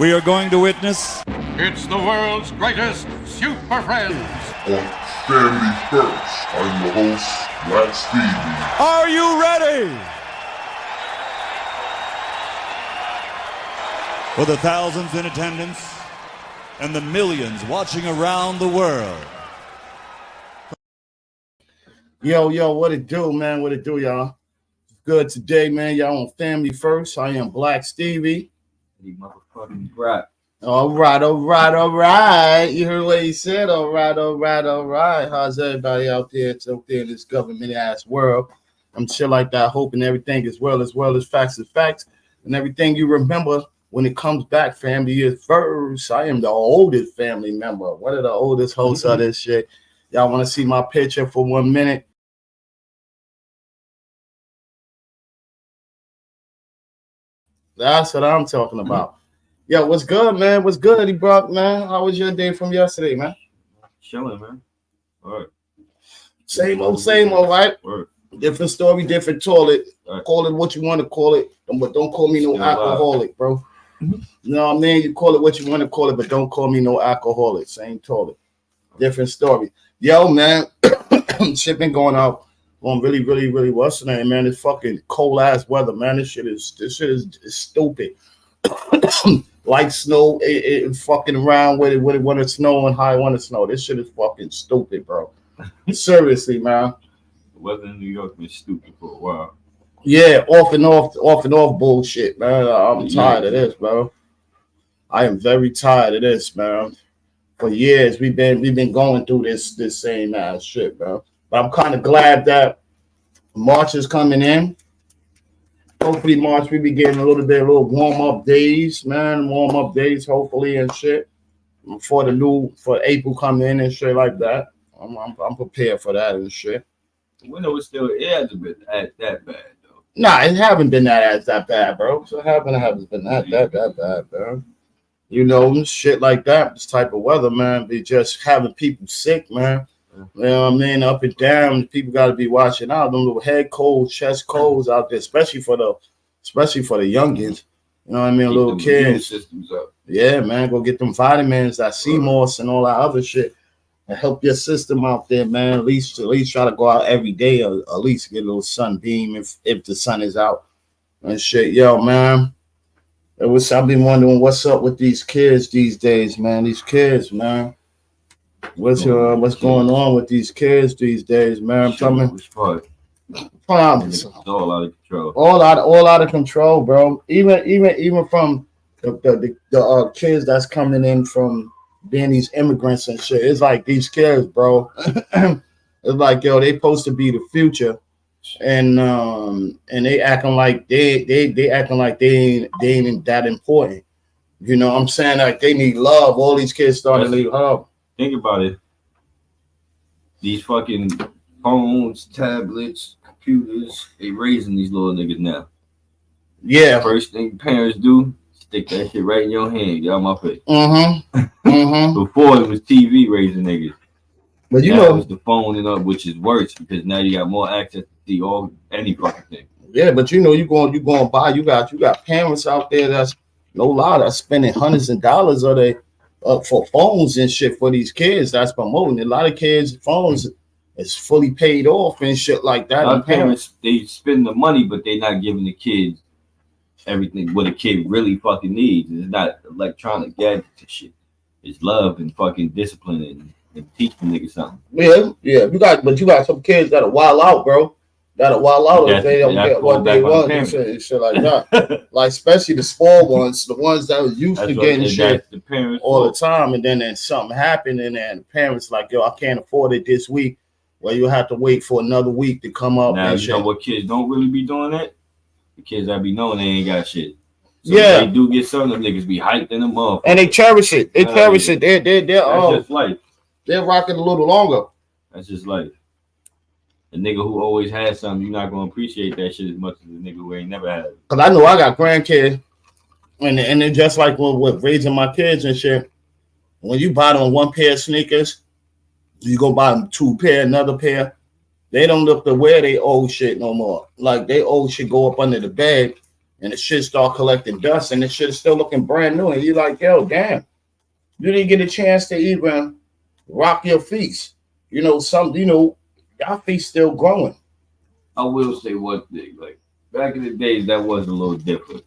we are going to witness. It's the world's greatest Super Friends. On Family First, I'm your host, Black Stevie. Are you ready? For the thousands in attendance and the millions watching around the world. Yo, what it do, man? What it do, y'all? Good today, man. Y'all on Family First. I am Black Stevie. You motherfucking rap. All right. You heard what he said? All right. How's everybody out there? It's out there in this government-ass world. I'm chill like that, hoping everything is well as facts, and everything you remember when it comes back. Family is first. I am the oldest family member. One of the oldest hosts of this shit. Y'all want to see my picture for 1 minute? That's what I'm talking about. Yo, what's good, man? What's good, Eddie Brock, man? How was your day from yesterday, man? Chilling, man. All right. Same old, right? Word. Different story, different toilet. Right. Call it what you want to call it, but don't call me no Still alcoholic, bro. You know what I mean? You call it what you want to call it, but don't call me no alcoholic. Same toilet. Different story. Yo, man, shit been going out on really what's the name, man? It's fucking cold ass weather, man. This shit is stupid. Like snow, it fucking around with it when it snow and how it want to snow. This shit is fucking stupid, bro. Seriously, man. The weather in New York been stupid for a while. Yeah, off and off bullshit, man. I'm tired of this, bro. I am very tired of this, man. For years we've been going through this same ass shit, bro. But I'm kind of glad that March is coming in. Hopefully March we be getting a little warm up days, man. Warm up days, hopefully, and shit. For April coming in and shit like that. I'm prepared for that and shit. The winter was still, it hasn't been that bad though. Nah, it haven't been that bad, bro. So it haven't been that bad, bro. You know, shit like that, this type of weather, man, be just having people sick, man. You know what I mean? Up and down, people got to be watching out. Them little head colds, chest colds out there, especially for the youngins. You know what I mean? Keep Little them immune kids. systems up. Yeah, man, go get them vitamins, that sea moss, and all that other shit, and help your system out there, man. At least try to go out every day, or at least get a little sunbeam if the sun is out and shit. Yo, man. I've been wondering what's up with these kids these days, man. These kids, man. What's going on with these kids these days, man? I'm talking problems. It's all out of control. All out of control, bro. Even from the kids that's coming in from being these immigrants and shit. It's like these kids, bro. It's like, yo, they supposed to be the future. And they acting like they acting like they ain't that important. You know what I'm saying? Like they need love. All these kids starting to need love. Think about it. These fucking phones, tablets, computers, they raising these little niggas now. Yeah. First thing parents do, stick that shit right in your hand. Get out my face. Before it was TV raising niggas. But you now know, it's the phone and up, which is worse because now you got more access to see any fucking thing. Yeah, but you know, you going buy. You got parents out there that's no lie that's spending hundreds of dollars for phones and shit for these kids. That's promoting. A lot of kids' phones is fully paid off and shit like that. A lot of parents they spend the money, but they're not giving the kids everything what a kid really fucking needs. It's not electronic gadgets and shit. It's love and fucking discipline and teach the niggas something. Yeah. You got some kids that'll wild out, bro. That'll wild out if they don't get what they want and shit like that. Like especially the small ones, the ones that was used to getting shit the parents all the time, and then something happened, and then the parents like, yo, I can't afford it this week. Well, you have to wait for another week to come up. Now and you shit. know what kids don't really be doing that? The kids that be knowing they ain't got shit. So yeah, they do get some of them niggas be hyped in them up, and they cherish it. They're that's just life. They're rocking a little longer. That's just life. The nigga who always has something, you're not gonna appreciate that shit as much as the nigga who ain't never had it. Cause I know I got grandkids, and then just like with raising my kids and shit, when you buy them one pair of sneakers, you go buy them two pair, another pair. They don't look to wear they old shit no more. Like they old shit go up under the bed, and the shit start collecting dust, and the shit is still looking brand new, and you're like, yo, damn, you didn't get a chance to even rock your feet. You know, your feet still growing. I will say one thing, like back in the days, that was a little different.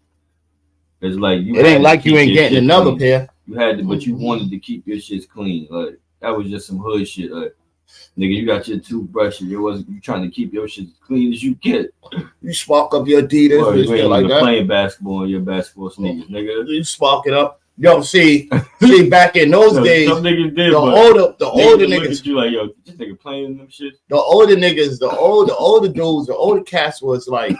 It's like it ain't like you ain't getting another clean. pair. You had to, but you wanted to keep your shit clean. Like that was just some hood shit. Like, nigga, you got your toothbrush, and you trying to keep your shit as clean as you get. You spark up your Adidas, or you ain't like that. Playing basketball in your basketball sneakers, nigga. You spark it up. Yo, see, back in those days, some niggas did, the older niggas, look at you like, yo, this nigga playing them shit. The older niggas, the older dudes, the older cats was like,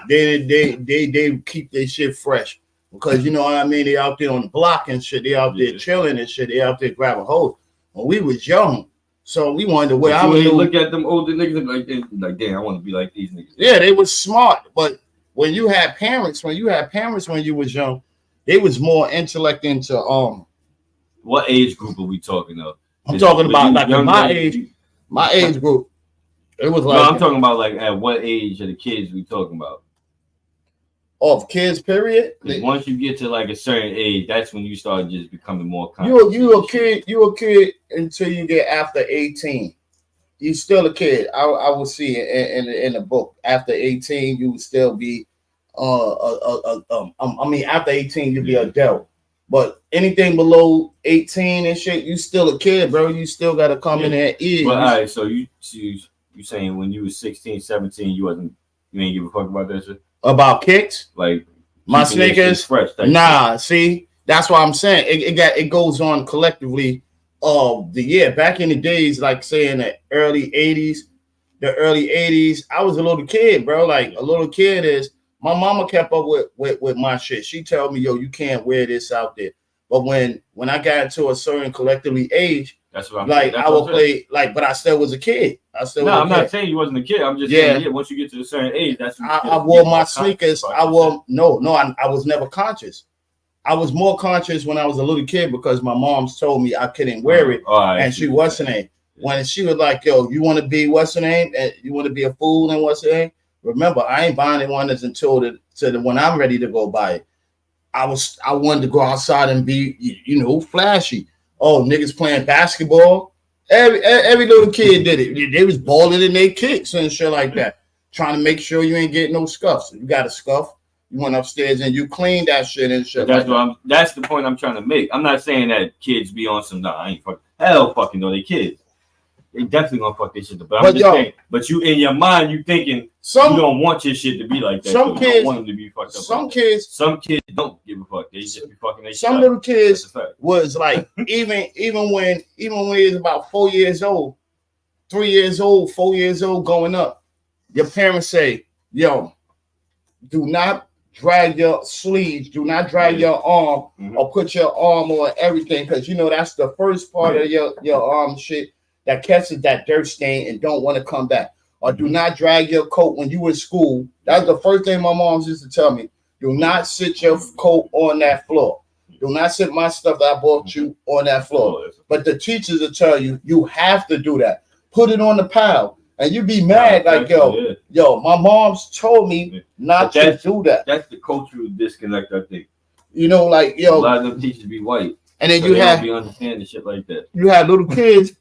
they keep their shit fresh. Because you know what I mean, they out there on the block and shit, they out there chilling and shit, they out there grabbing hold. When we was young, so we wanted to wear. I would look at them older niggas and like, damn, I want to be like these niggas. Yeah, they was smart, but when you had parents when you was young, they was more intellect into What age group are we talking of? I'm talking about like my age group. It was like, no, I'm talking about like at what age are the kids we talking about? Of kids, period. Once you get to like a certain age, that's when you start just becoming more conscious. You a kid until you get after 18. You still a kid. I will see it in the book. After 18, you will still be I mean, after 18, you'll be an adult. But anything below 18 and shit, you still a kid, bro. You still gotta come in there and eat. Well, all right, so you saying when you was 16, 17, you ain't give a fuck about that shit? About kicks? Like my sneakers? Fresh, nah, see, that's what I'm saying. It goes on collectively of the year. Back in the days, like say in the early 80s, I was a little kid, bro. Like a little kid is my mama kept up with my shit. She told me, yo, you can't wear this out there. But when I got into a certain collectively age, that's what I'm like I would play like, but I still was a kid. I'm not saying you wasn't a kid. I'm just saying once you get to a certain age, that's when I wore my sneakers. I was never conscious. I was more conscious when I was a little kid because my mom's told me I couldn't wear it, and she wasn't a. When she was like, yo, you want to be what's her name? You want to be a fool and what's her name? Remember, I ain't buying one until when I'm ready to go buy it. I wanted to go outside and be, flashy. Oh, niggas playing basketball. Every little kid did it. They was balling in their kicks and shit like that. Trying to make sure you ain't getting no scuffs. You got a scuff, you went upstairs and you cleaned that shit and shit. That's the point I'm trying to make. I'm not saying that kids be on some. I ain't fucking. Hell, fucking no, they kids. They definitely gonna fuck this shit up. But I'm just saying. But you in your mind, you thinking you don't want your shit to be like that. Some kids don't want them to be fucked up. Some kids don't give a fuck. They just be fucking their shit. Some little kids was like even when he was about 4 years old, 3 years old, 4 years old, going up. Your parents say, "Yo, do not drag your sleeves, do not drag your arm, or put your arm on everything, because that's the first part of your arm shit that catches that dirt stain and don't want to come back. Or do not drag your coat when you in school." That's the first thing my mom used to tell me. Do not sit your coat on that floor. Do not sit my stuff that I bought you on that floor. But the teachers will tell you, you have to do that. Put it on the pile. And you be mad like, yo, my mom's told me not to do that. That's the cultural disconnect, I think. Like, yo. A lot of them teachers be white. And then so you be understanding shit like that. You had little kids.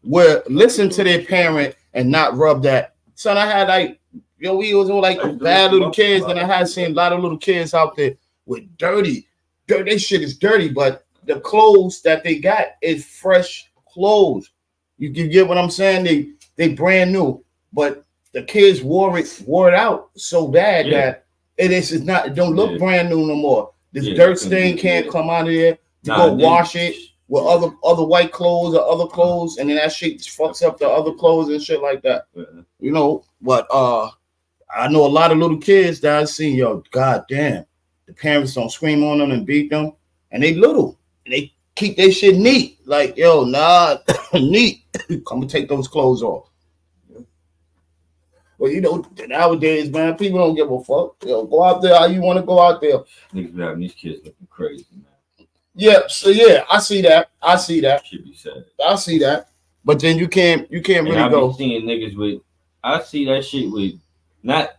Where listen to their parent and not rub that. Son, I had we was all like bad little kids, and I had seen a lot of little kids out there with dirty. Their shit is dirty, but the clothes that they got is fresh clothes. You get what I'm saying? They brand new, but the kids wore it out so bad that it don't look brand new no more. This dirt stain can't come out of there. You go wash it with other white clothes or other clothes, and then that shit fucks up the other clothes and shit like that. But I know a lot of little kids that I've seen, yo, goddamn, the parents don't scream on them and beat them, and they little, and they keep their shit neat. Like, yo, nah, neat. Come and take those clothes off. Well, nowadays, man, people don't give a fuck. Yo, go out there how you want to go out there. Niggas be having these kids looking crazy, man. Yeah, so I see that. Should be sad. I see that. But then you can't really go. Seeing niggas with, I see that shit with not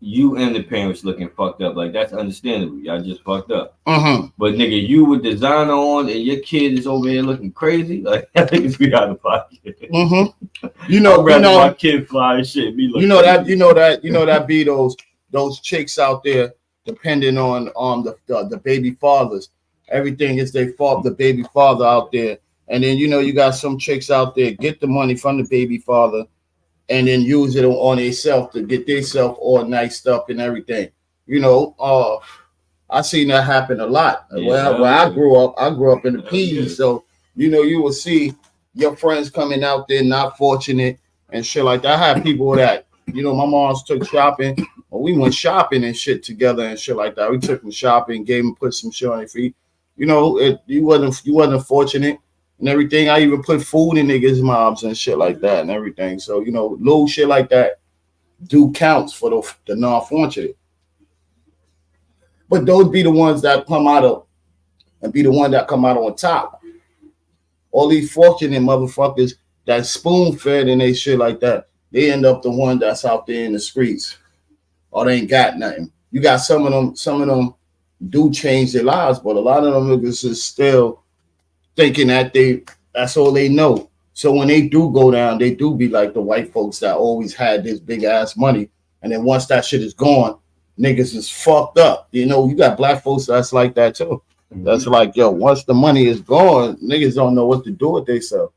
you and the parents looking fucked up. Like, that's understandable. Y'all just fucked up. Mm-hmm. But nigga, you with designer on and your kid is over here looking crazy. Like, I think it's be out of pocket. Mm-hmm. You know, my kid fly and shit. Me look you know crazy. that be those chicks out there depending on the baby fathers. Everything is their fault, the baby father out there. And then you got some chicks out there get the money from the baby father and then use it on themselves to get themselves all nice stuff and everything. I seen that happen a lot. Yeah, where I grew up in the P's, yeah. so you will see your friends coming out there not fortunate and shit like that. I had people that my moms took shopping, or we went shopping and shit together and shit like that. We took them shopping, gave them, put some shit on their feet. You wasn't fortunate and everything. I even put food in niggas' mouths and shit like that and everything. So little shit like that do counts for the non-fortunate. But those be the ones that come out of and be the one that come out on top. All these fortunate motherfuckers that spoon fed and they shit like that, they end up the one that's out there in the streets, or they ain't got nothing. You got some of them do change their lives, but a lot of them niggas is still thinking that that's all they know. So when they do go down, they do be like the white folks that always had this big ass money, and then once that shit is gone, niggas is fucked up. You got black folks that's like that too. Mm-hmm. That's like, once the money is gone, niggas don't know what to do with themselves.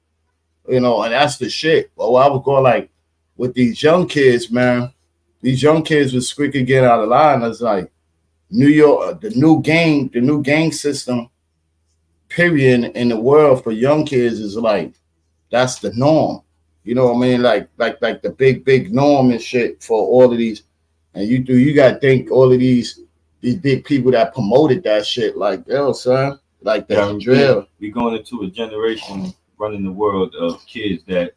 And that's the shit. Well, I would go like with these young kids, man. These young kids was quick to get out of line. It's like New York, the new gang system, period, in the world for young kids is like that's the norm. You know what I mean? Like the big norm and shit for all of these. And you gotta think all of these big people that promoted that shit, like, son, like that drill. We going into a generation running the world of kids that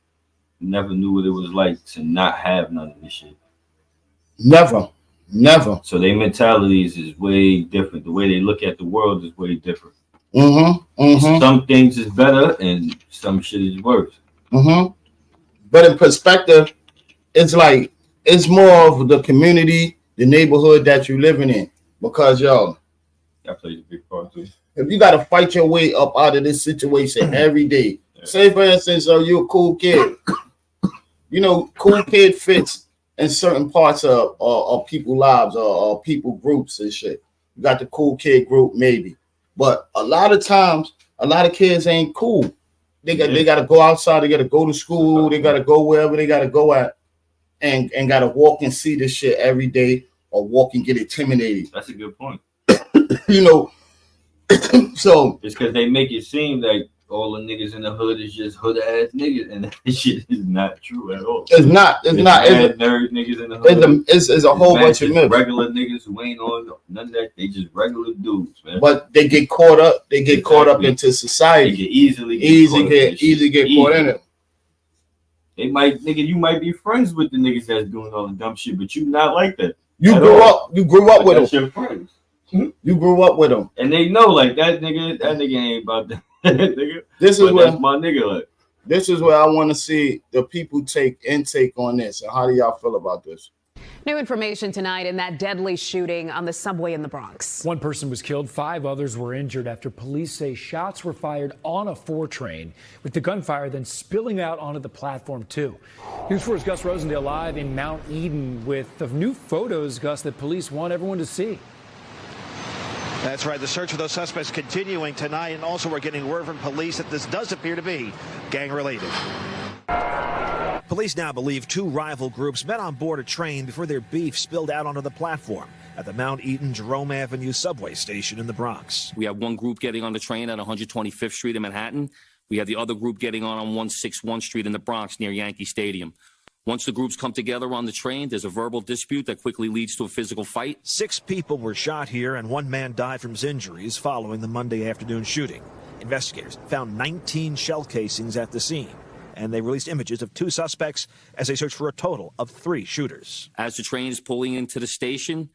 never knew what it was like to not have none of this shit. Never. So their mentalities is way different. The way they look at the world is way different. Mm-hmm. Some things is better and some shit is worse. Mm-hmm. But in perspective, it's like it's more of the community, the neighborhood that you're living in. Because that plays a big part too. If you gotta fight your way up out of this situation every day, say for instance, you're a cool kid. Cool kid fits in certain parts of people's lives or people groups and shit. You got the cool kid group, maybe. But a lot of times, a lot of kids ain't cool. They gotta go outside, they gotta go to school, they gotta go wherever they gotta go at, and gotta walk and see this shit every day, or walk and get intimidated. That's a good point. So it's because they make it seem like all the niggas in the hood is just hood ass niggas, and that shit is not true at all. It's not. It's nerd niggas in the hood. It's a whole bunch of myths. Regular niggas who ain't on none of that. They just regular dudes, man. But they get caught up. They get caught up into society. They get easily get caught in it. They might, nigga, you might be friends with the niggas that's doing all the dumb shit, but you not like that. You grew up with them. Your friends. You grew up with them, and they know like that nigga ain't about that. Nigga. That's my nigga. Like, this is where I want to see the people take intake on this. And how do y'all feel about this? New information tonight in that deadly shooting on the subway in the Bronx. One person was killed, 5 others were injured after police say shots were fired on a 4 train, with the gunfire then spilling out onto the platform too. News 4's Gus Rosendale live in Mount Eden with the new photos, Gus, that police want everyone to see. That's right. The search for those suspects continuing tonight, and also we're getting word from police that this does appear to be gang-related. Police now believe 2 rival groups met on board a train before their beef spilled out onto the platform at the Mount Eden Jerome Avenue subway station in the Bronx. We have one group getting on the train at 125th Street in Manhattan. We have the other group getting on 161 Street in the Bronx near Yankee Stadium. Once the groups come together on the train, there's a verbal dispute that quickly leads to a physical fight. 6 people were shot here, and 1 man died from his injuries following the Monday afternoon shooting. Investigators found 19 shell casings at the scene, and they released images of 2 suspects as they search for a total of 3 shooters. As the train is pulling into the station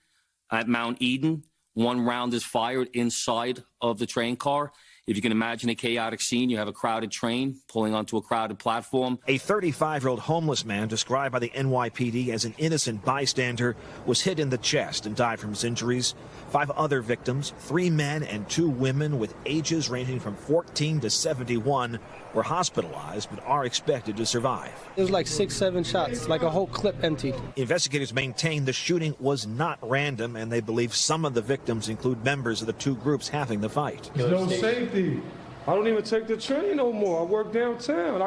at Mount Eden, 1 round is fired inside of the train car. If you can imagine a chaotic scene, you have a crowded train pulling onto a crowded platform. A 35-year-old homeless man, described by the NYPD as an innocent bystander, was hit in the chest and died from his injuries. 5 other victims, 3 men and 2 women with ages ranging from 14 to 71, were hospitalized but are expected to survive. It was like 6, 7 shots, like a whole clip emptied. Investigators maintain the shooting was not random, and they believe some of the victims include members of the 2 groups having the fight. There's no safety. I don't even take the train no more. I work downtown.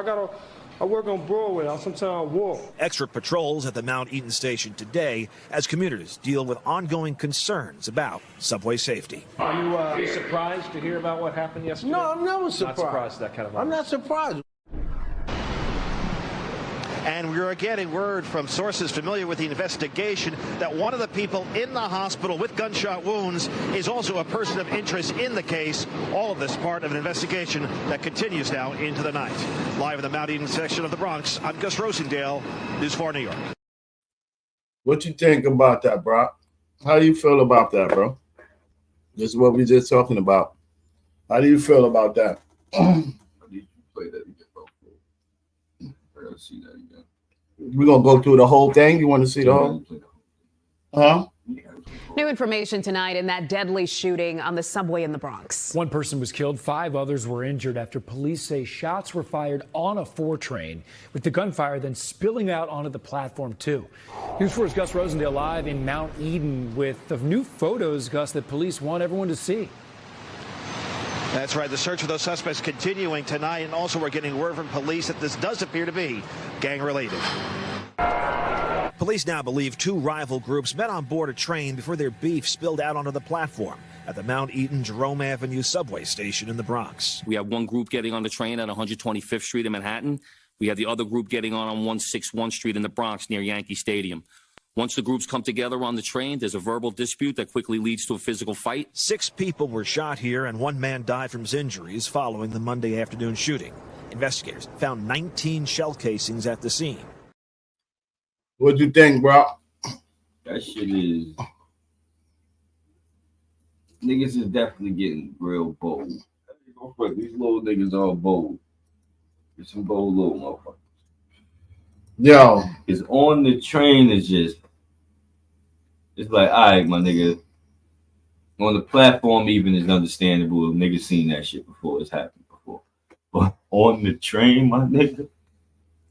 I work on Broadway. I sometimes walk. Extra patrols at the Mount Eaton station today as commuters deal with ongoing concerns about subway safety. Are you surprised to hear about what happened yesterday? No, I'm never surprised. Not surprised that kind of I'm not surprised. And we're getting word from sources familiar with the investigation that one of the people in the hospital with gunshot wounds is also a person of interest in the case. All of this part of an investigation that continues now into the night. Live in the Mount Eden section of the Bronx, I'm Gus Rosendale, News 4 New York. What you think about that, bro? How do you feel about that, bro? This is what we just talking about. How do you feel about that? How did you play that again, bro? I gotta see that again. We're gonna go through the whole thing. You want to see the whole? Huh? New information tonight in that deadly shooting on the subway in the Bronx. 1 person was killed, 5 others were injured after police say shots were fired on a 4 train, with the gunfire then spilling out onto the platform too. News 4's Gus Rosendale live in Mount Eden with the new photos, Gus, that police want everyone to see. That's right. The search for those suspects continuing tonight, and also we're getting word from police that this does appear to be gang-related. Police now believe 2 rival groups met on board a train before their beef spilled out onto the platform at the Mount Eaton Jerome Avenue subway station in the Bronx. We have one group getting on the train at 125th Street in Manhattan. We have the other group getting on 161 Street in the Bronx near Yankee Stadium. Once the groups come together on the train, there's a verbal dispute that quickly leads to a physical fight. 6 people were shot here, and 1 man died from his injuries following the Monday afternoon shooting. Investigators found 19 shell casings at the scene. What do you think, bro? That shit is... Niggas is definitely getting real bold. These little niggas are bold. There's some bold little motherfuckers. Yo. It's on the train is just... It's like, all right, my nigga. On the platform even is understandable. Niggas seen that shit before. It's happened before. But on the train, my nigga.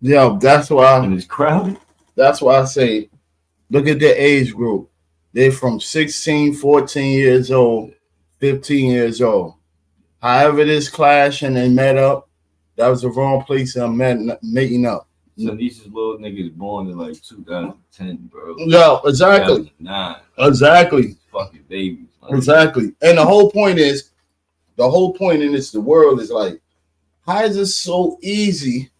Yo, that's why... And it's crowded. That's why I say, look at the age group. They're from 16, 14 years old, 15 years old. However this clash and they met up, that was the wrong place and meeting up. So these is little niggas born in like 2010, bro. Yeah, exactly. 2009. Exactly. Fucking babies. Like, exactly. And the whole point in this, the world is like, how is it so easy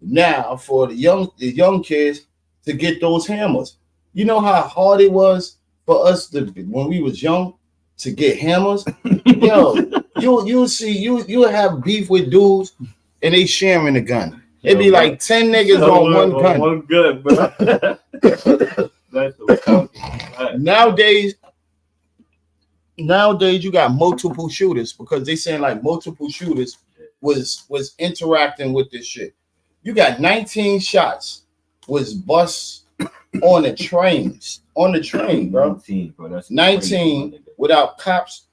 now for the young kids to get those hammers? You know how hard it was for us when we was young to get hammers? Yo, you'll have beef with dudes and they sharing a gun. It'd be like 10 niggas on one gun. One gun, bro. That's the Nowadays you got multiple shooters because they saying like multiple shooters was interacting with this shit. You got 19 shots was bust on the train, bro. 19, bro. That's 19 crazy, without cops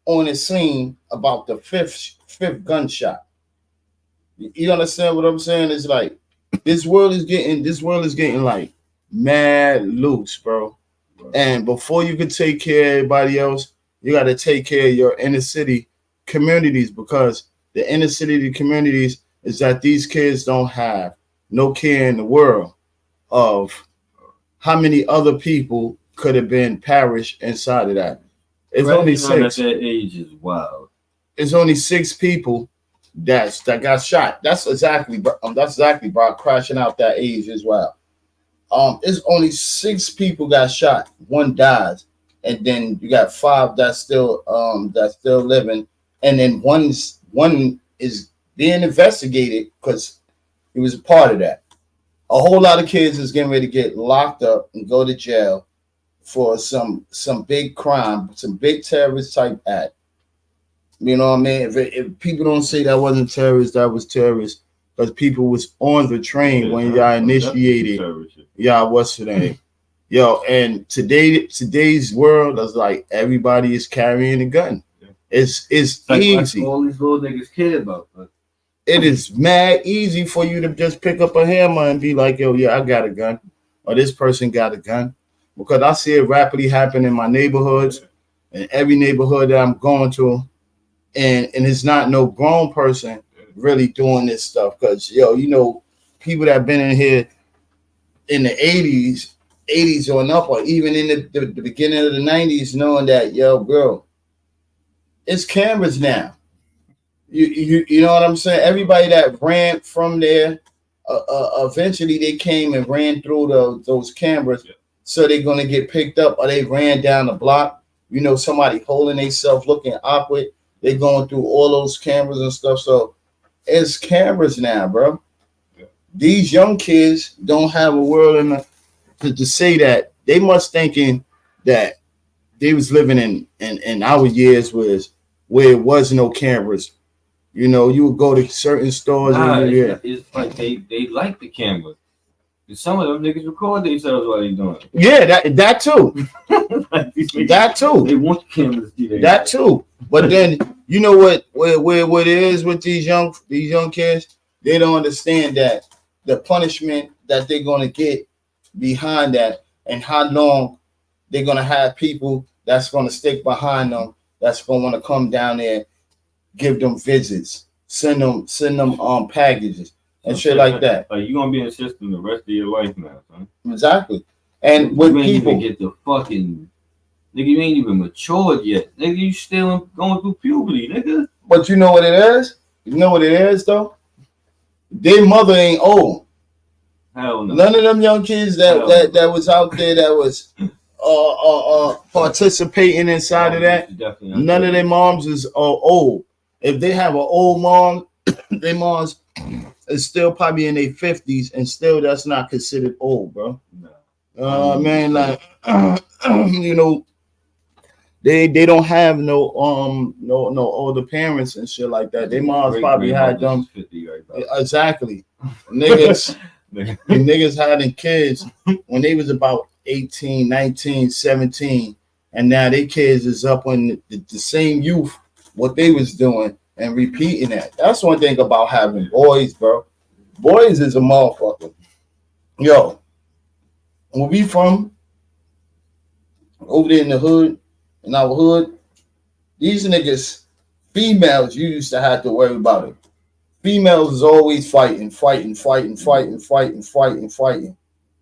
on the scene about the fifth gunshot. You understand what I'm saying? It's like this world is getting like mad loose, bro. And before you can take care of everybody else, you got to take care of your inner city communities, because the inner city communities is that these kids don't have no care in the world of how many other people could have been perished inside of that. It's only 6. At that age is wild. It's only 6 people that got shot. That's exactly bro, crashing out that age as well. It's only 6 people got shot. 1 dies, and then you got 5 that's still living, and then one is being investigated because he was a part of that. A whole lot of kids is getting ready to get locked up and go to jail for some big crime, some big terrorist type act. You know what I mean? If people don't say that wasn't terrorist, that was terrorist. Because people was on the train when y'all initiated. Y'all, what's the name? Yo, and today's world is like everybody is carrying a gun. It's like easy. All these little niggas care about. But it is mad easy for you to just pick up a hammer and be like, yo, yeah, I got a gun. Or this person got a gun. Because I see it rapidly happen in my neighborhoods, in every neighborhood that I'm going to. And it's not no grown person really doing this stuff. Because, yo, you know, people that have been in here in the 80s on up, or even in the beginning of the 90s, knowing that, yo, bro, it's cameras now. You know what I'm saying? Everybody that ran from there, eventually they came and ran through those cameras. So they're going to get picked up, or they ran down the block. You know, somebody holding themselves looking awkward. They're going through all those cameras and stuff. So it's cameras now, bro. These young kids don't have a world to say that. They must thinking that they was living in our years where it was no cameras. You know, you would go to certain stores. It's like they like the cameras. Some of them niggas record themselves while they doing it. Yeah, that too. That too. They want cameras. That too. But then you know what it is with these young kids? They don't understand that the punishment that they're gonna get behind that, and how long they're gonna have people that's gonna stick behind them, that's gonna want to come down there, give them visits, send them packages and shit like that. Like, you gonna be in the system the rest of your life now, son. Exactly. And with you ain't people even get the fucking nigga, you ain't even matured yet. Nigga, you still going through puberty, nigga. But you know what it is? You know what it is though? Their mother ain't old. Hell no. None of them young kids that was out there that was participating inside of that. None of their moms is old. If they have an old mom, their moms is still probably in their 50s, and still that's not considered old, bro. No. Man, like you know, they don't have no older parents and shit like that. Their moms probably had them 50 right now. Exactly. Niggas having kids when they was about 18, 19, 17, and now their kids is up on the same youth, what they was doing, and repeating that. That's one thing about having boys, bro. Boys is a motherfucker. Yo, where we from, over there in the hood, in our hood, these niggas, females, you used to have to worry about it. Females is always fighting,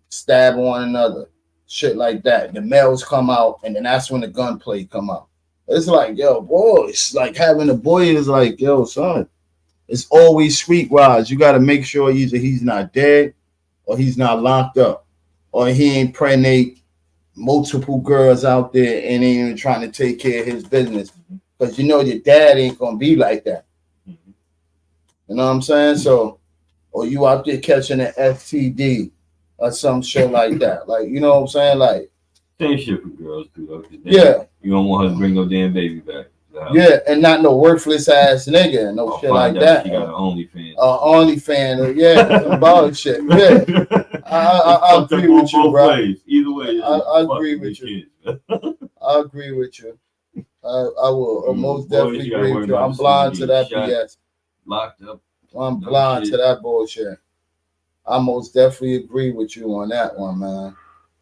stab one another, shit like that. The males come out, and then that's when the gunplay come out. It's like, yo, boy, it's like having a boy is like, yo, son, it's always streetwise. You got to make sure either he's not dead, or he's not locked up, or he ain't pregnant multiple girls out there and ain't even trying to take care of his business. Because you know your dad ain't going to be like that. You know what I'm saying? So, or you out there catching an STD or some shit like that. Like, you know what I'm saying? Like, same shit for girls too, though. Yeah. You don't want her to bring no damn baby back. Yeah, and not no worthless ass nigga and no shit like that. She got an OnlyFans. OnlyFans, yeah, some bullshit. Yeah, I agree with you, bro. Either way, I agree with you. I agree with you. I will most definitely agree with you. I'm blind to that BS. Locked up. I'm blind to that bullshit. I most definitely agree with you on that one, man.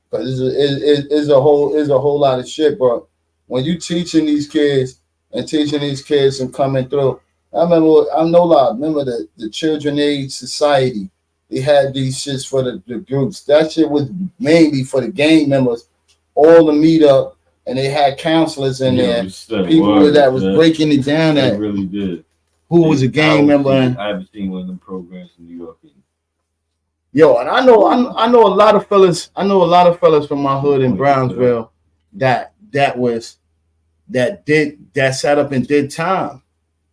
Because it's a whole lot of shit, bro. When you teaching these kids and coming through, I know the Children Aid Society. They had these shits for the groups. That shit was mainly for the gang members, all to meet up, and they had counselors in there, people that was breaking it down. They really did. Who was a gang member? I haven't seen one of them programs in New York. Yo, and I know a lot of fellas. I know a lot of fellas from my hood in Brownsville that sat up and did time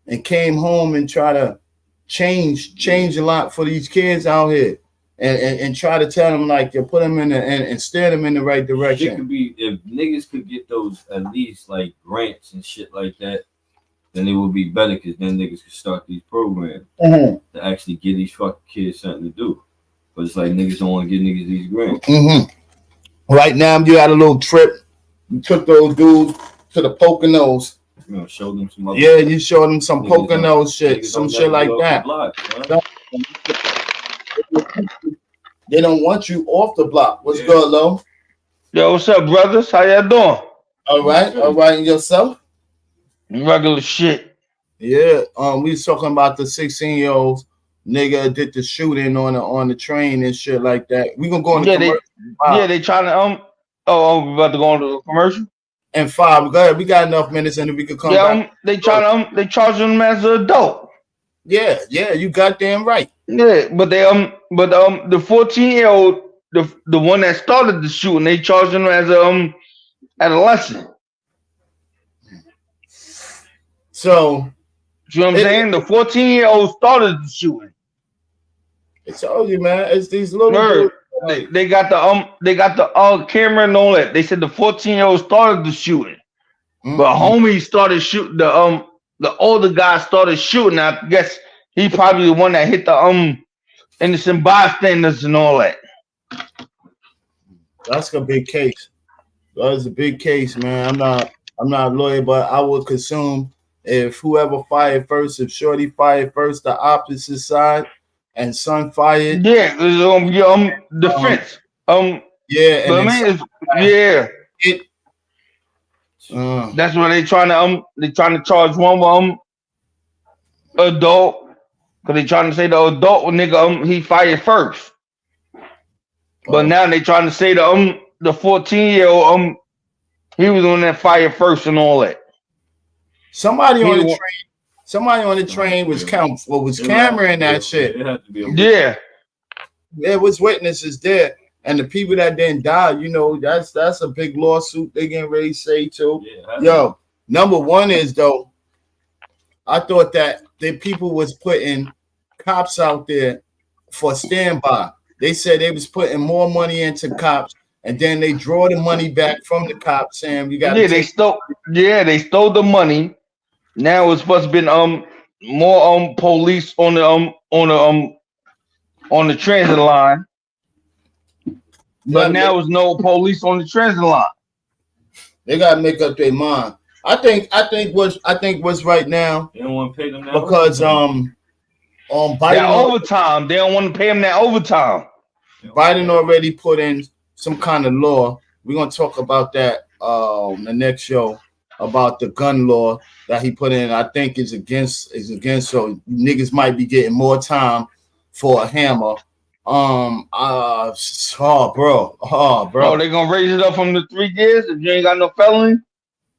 and came home and try to change a lot for these kids out here, and try to tell them, like, you put them in and steer them in the right direction. It could be if niggas could get those at least like grants and shit like that. then it would be better because then niggas could start these programs Mhm. to actually give these fucking kids something to do. But it's like niggas don't want to give niggas these grants. Right now, you had a little trip. You took those dudes to the Poconos. You know, show them some other Yeah, you showed them some Niggas Poconos shit, niggas some don't shit never like get off that. the block, man. They don't want you off the block. What's good, Lo? Yo, what's up, brothers? How y'all doing? All right, and yourself? Regular shit. Yeah, we was talking about the 16-year-old nigga did the shooting on the train and shit like that. We gonna go on the commercial. They trying to we about to go on to the commercial. And 5, go ahead. We got enough minutes, and then we could come back. They trying to they charging him as an adult. Yeah, you goddamn right. Yeah, but the 14-year-old, the one that started the shooting, they charged him as a adolescent. So, you know what I'm saying? The 14-year-old started the shooting. I told you, man. It's these little dudes. They got the camera and all that. They said the 14-year-old started the shooting, but homie started shooting. The older guy started shooting. I guess he probably the one that hit the innocent bystanders and all that. That's a big case. That is a big case, man. I'm not a lawyer, but I would assume if whoever fired first, if Shorty fired first, the opposite side, and Son fired. Yeah, defense. Yeah, but that's why they trying to charge one adult, because they trying to say the adult nigga he fired first. But now they trying to say the 14-year-old he was on that fire first and all that. Somebody on the train was cameraing that shit. Yeah. There was witnesses there. And the people that didn't die, you know, that's a big lawsuit they getting ready to say too. Yo, number one is though, I thought that the people was putting cops out there for standby. They said they was putting more money into cops, and then they draw the money back from the cops, saying you got. Yeah, they stole the money. Now it's supposed to be more police on the transit line. But now there's no police on the transit line. They gotta make up their mind. I think what's right now. They don't want to pay them that because Biden overtime. They don't want to pay them that overtime. Biden already put in some kind of law. We're gonna talk about that the next show about the gun law that he put in. I think is against so niggas might be getting more time for a hammer. Bro. They gonna raise it up from the 3 years if you ain't got no felony?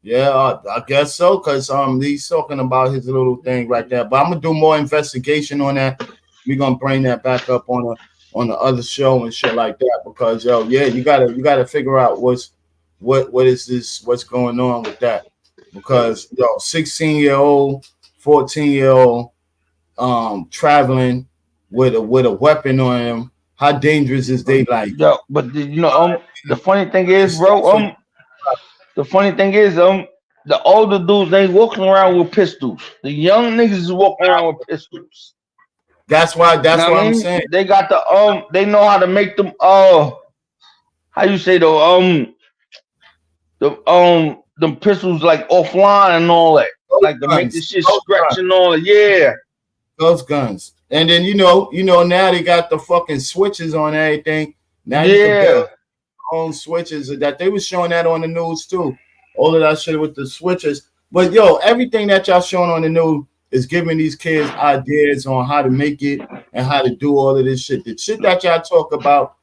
Yeah, I guess so, because he's talking about his little thing right there. But I'm gonna do more investigation on that. We're gonna bring that back up on the other show and shit like that, because you gotta figure out what is this, what's going on with that, because 16-year-old, 14-year-old traveling with a weapon on him. How dangerous is they like? Yo, but the funny thing is, bro, the older dudes they walking around with pistols. The young niggas is walking around with pistols. That's why I'm saying they got they know how to make them how you say the pistols like offline and all that. Like to make this shit stretch and all that. Yeah. Those guns. And then you know now they got the fucking switches on everything. Now you can build own switches that they was showing that on the news too. All of that shit with the switches. But everything that y'all showing on the news is giving these kids ideas on how to make it and how to do all of this shit. The shit that y'all talk about,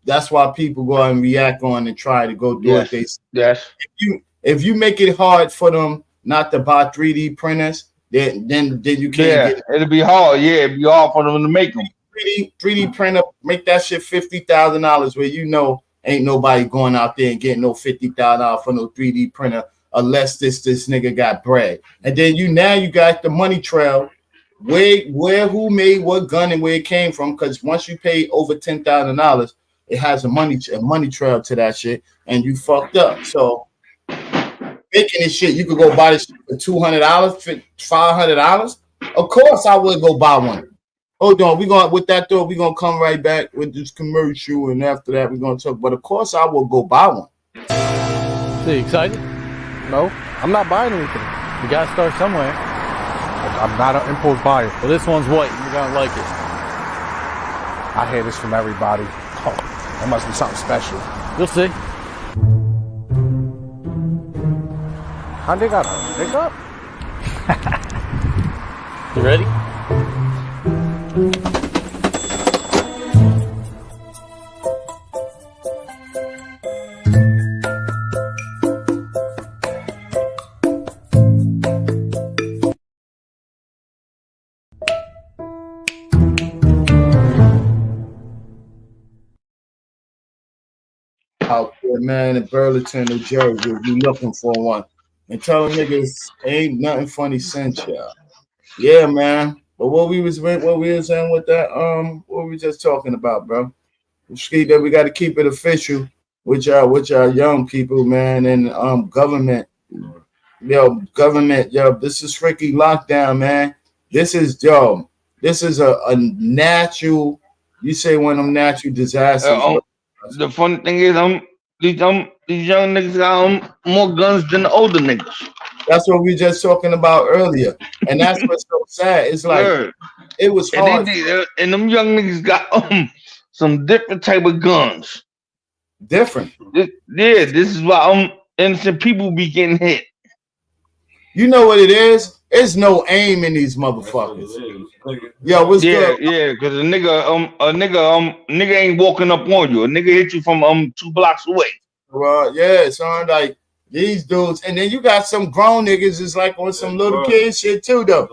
that's why people go out and react on and try to go do it. Yes. If you make it hard for them not to buy 3D printers, then you can't get it. It'll be hard. Yeah, it'll be hard for them to make them. 3D printer, make that shit $50,000 where ain't nobody going out there and getting no $50,000 for no 3D printer unless this nigga got bread. And then you got the money trail where who made what gun and where it came from, because once you pay over $10,000, it has a money trail to that shit, and you fucked up. So making this shit, you could go buy this shit for $200, $500. Of course, I would go buy one. Hold on, we're gonna come right back with this commercial, and after that, we're gonna talk. But of course, I will go buy one. So you excited? No, I'm not buying anything. You gotta start somewhere. I'm not an impulse buyer. But this one's white. You're gonna like it. I hear this from everybody. Oh, that must be something special. You'll see. How they got a pickup? You ready? Out there, man, in Burlington, New Jersey, we looking for one. And tell them niggas ain't nothing funny sent y'all. Yeah, man. But what we was saying with that, what we just talking about, bro? That we got to keep it official with y'all young people, man, and government. Government, this is freaking lockdown, man. This is a natural, you say one of them natural disasters. The funny thing is, these young niggas got more guns than the older niggas. That's what we just talking about earlier, and that's what's so sad. It's like it was hard, and them young niggas got some different type of guns. Different. This is why innocent people be getting hit. You know what it is? There's no aim in these motherfuckers. Yo, what's good? Yeah, because a nigga ain't walking up on you. A nigga hit you from 2 blocks away. Well, yeah, son, like these dudes, and then you got some grown niggas is like on some little kid shit too, though.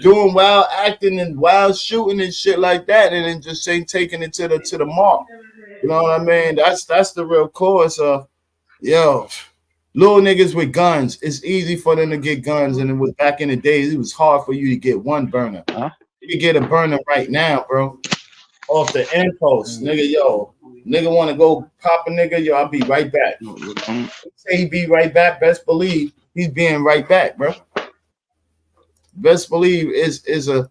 Doing wild acting and wild shooting and shit like that, and then just ain't taking it to the mark. You know what I mean? That's the real cause of little niggas with guns. It's easy for them to get guns, and it was back in the days. It was hard for you to get one burner. You can get a burner right now, bro, off the impulse, nigga. Nigga want to go pop a nigga, I'll be right back. Say he be right back. Best believe he's being right back, bro. Best believe is a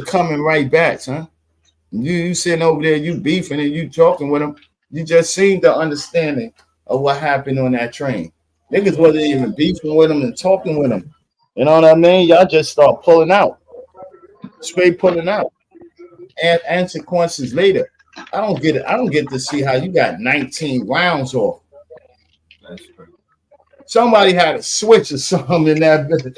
coming right back, son. You sitting over there, you beefing and you talking with him. You just seen the understanding of what happened on that train. Niggas wasn't even beefing with him and talking with him. You know what I mean? Y'all just start pulling out. Straight pulling out. And consequences later. I don't get it. I don't get to see how you got 19 rounds off. Somebody had a switch or something in that bit.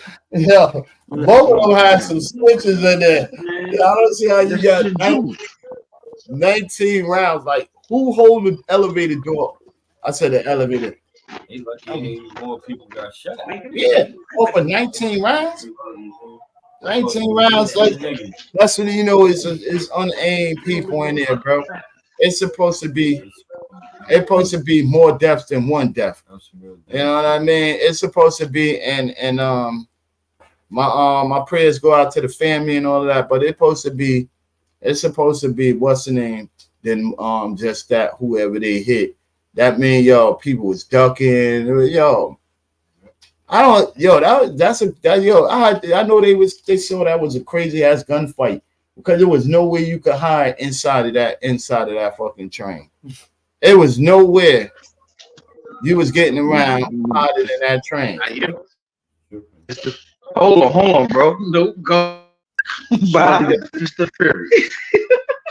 Both of them had some switches in there. I don't see how you got 19 rounds. Like, who hold the elevator door? I said the elevator. More people got shot. Yeah, over 19 rounds. 19 rounds, like that's what you know is unaimed people in there, bro. It's supposed to be more deaths than one death. You know what I mean? It's supposed to be, and my prayers go out to the family and all of that, but it's supposed to be what's the name? Then just that whoever they hit. That mean people was ducking, I know they saw that was a crazy ass gunfight because there was no way you could hide inside of that fucking train. It was nowhere you was getting around hiding in that train. Hold on, bro. Nope, go. Bye, Mr. Fury.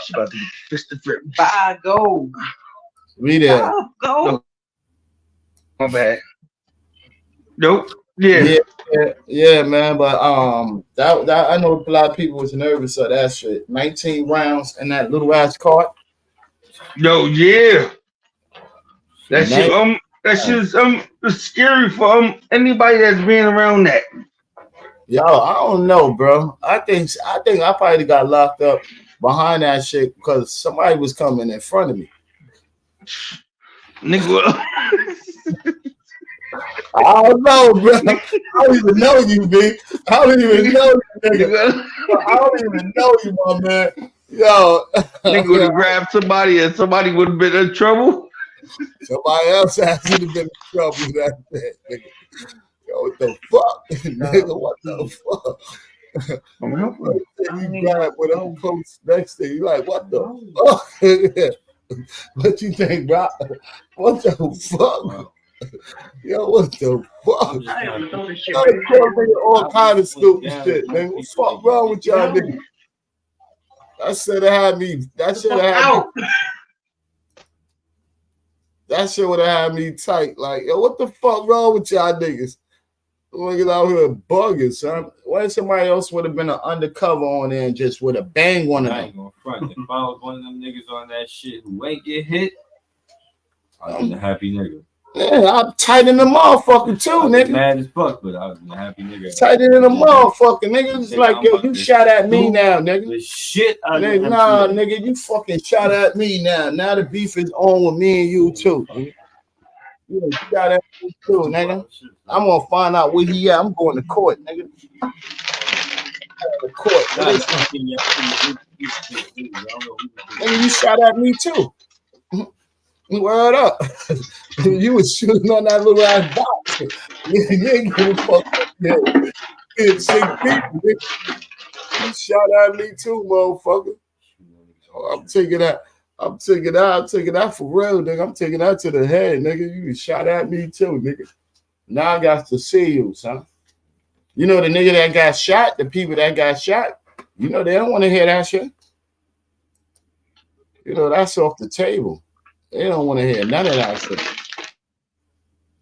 She about to get Mr. Fury. Bye, go. We there. Go. My bad. Nope. Yeah, man. But that I know a lot of people was nervous of that shit. 19 rounds in that little ass cart. Yo, yeah. That shit's scary for anybody that's being around that. Yo, I don't know, bro. I think I probably got locked up behind that shit because somebody was coming in front of me. Nigga. I don't know, bro. I don't even know you, B. I don't even know you, nigga. I don't even know you, my man. Yo. Nigga would have grabbed somebody and somebody would have been in trouble. Somebody else has to have been in trouble with that shit, nigga. Yo, what the fuck? Nigga, what the fuck? You grab whatever post next thing. You like, what the fuck? What you think, bro? What the fuck? Yo, what the fuck? All kind of stupid shit, man. What the fuck wrong with y'all niggas? That should have had me. That should have had me. That shit would have had me tight. Like, yo, what the fuck wrong with y'all niggas? Niggas out here bugging, son. What if somebody else would have been an undercover on there and just would have banged one of them? I ain't gonna front. If I was one of them niggas on that shit who ain't get hit, I'd been a happy nigga. Yeah, I'm tight in the motherfucker too, nigga. Mad as fuck, but I was a happy nigga. Tight in the motherfucker, nigga. It's like, yo, you shot at me now, nigga. The shit out of nigga, nah, nigga, you fucking shot at me now. Now the beef is on with me and you too. Nigga. You shot at me too, nigga. I'm gonna find out where he at. I'm going to court, nigga. Court. Nigga, you shot at me too. Word up. You was shooting on that little ass box. You ain't give a fuck. You shot at me too, motherfucker. Oh, I'm taking that for real, nigga. I'm taking that to the head, nigga. You shot at me too, nigga. Now I got to see you, son. You know the nigga that got shot, the people that got shot, you know they don't want to hear that shit. You know, that's off the table. They don't want to hear none of that shit.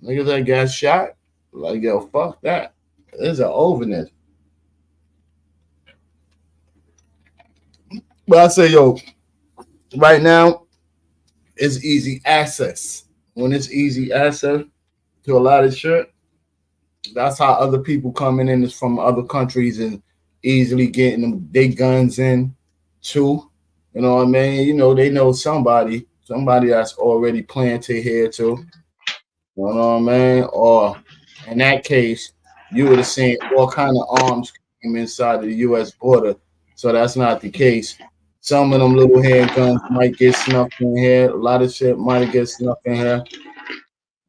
Niggas that got shot, like, yo, fuck that. There's an overness. But I say, yo, right now, it's easy access. When it's easy access to a lot of shit, that's how other people coming in is from other countries and easily getting them their guns in too. You know what I mean? You know, they know somebody that's already planted here too. You know what I mean? Or in that case, you would have seen all kind of arms came inside of the U.S. border. So that's not the case. Some of them little handguns might get snuffed in here. A lot of shit might get snuffed in here.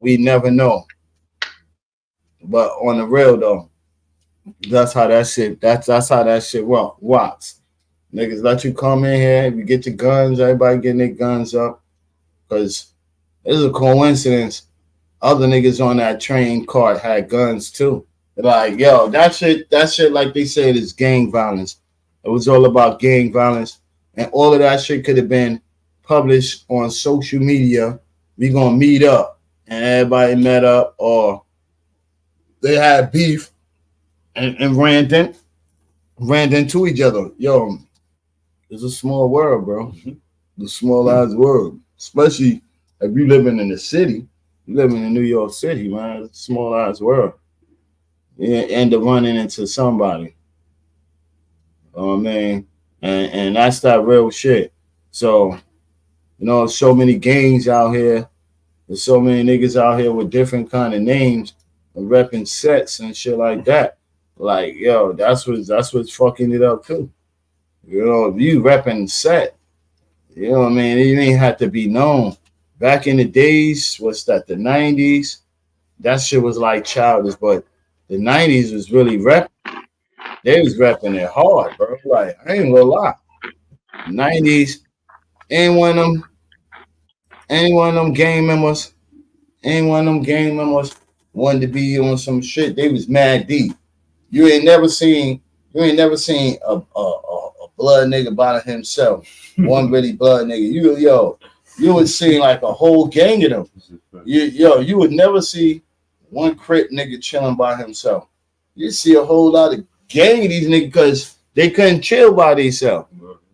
We never know. But on the real though, that's how that shit. That's how that shit works. Niggas let you come in here. If you get your guns, everybody getting their guns up. Because it's a coincidence. Other niggas on that train cart had guns too. They're like, yo, that shit, like they said, is gang violence. It was all about gang violence. And all of that shit could have been published on social media. We gonna meet up. And everybody met up, or they had beef and ran into each other. Yo, it's a small world, bro. The small ass world. Especially if you living in the city. You living in New York City, man. It's a small ass world. You end up running into somebody. Oh man. And that's that real shit. So, you know, so many gangs out here. There's so many niggas out here with different kind of names and repping sets and shit like that. Like, yo, that's what's fucking it up too. You know, if you repping set, you know what I mean? You ain't have to be known. Back in the days, what's that, the 90s? That shit was like childish, but the 90s was really repping. They was repping it hard, bro. Like, I ain't gonna lie. 90s, any one of them gang members wanted to be on some shit. They was mad deep. You ain't never seen a blood nigga by himself. One really blood nigga. You would see like a whole gang of them. You would never see one Crip nigga chilling by himself. You see a whole lot of gang of these niggas because they couldn't chill by themselves.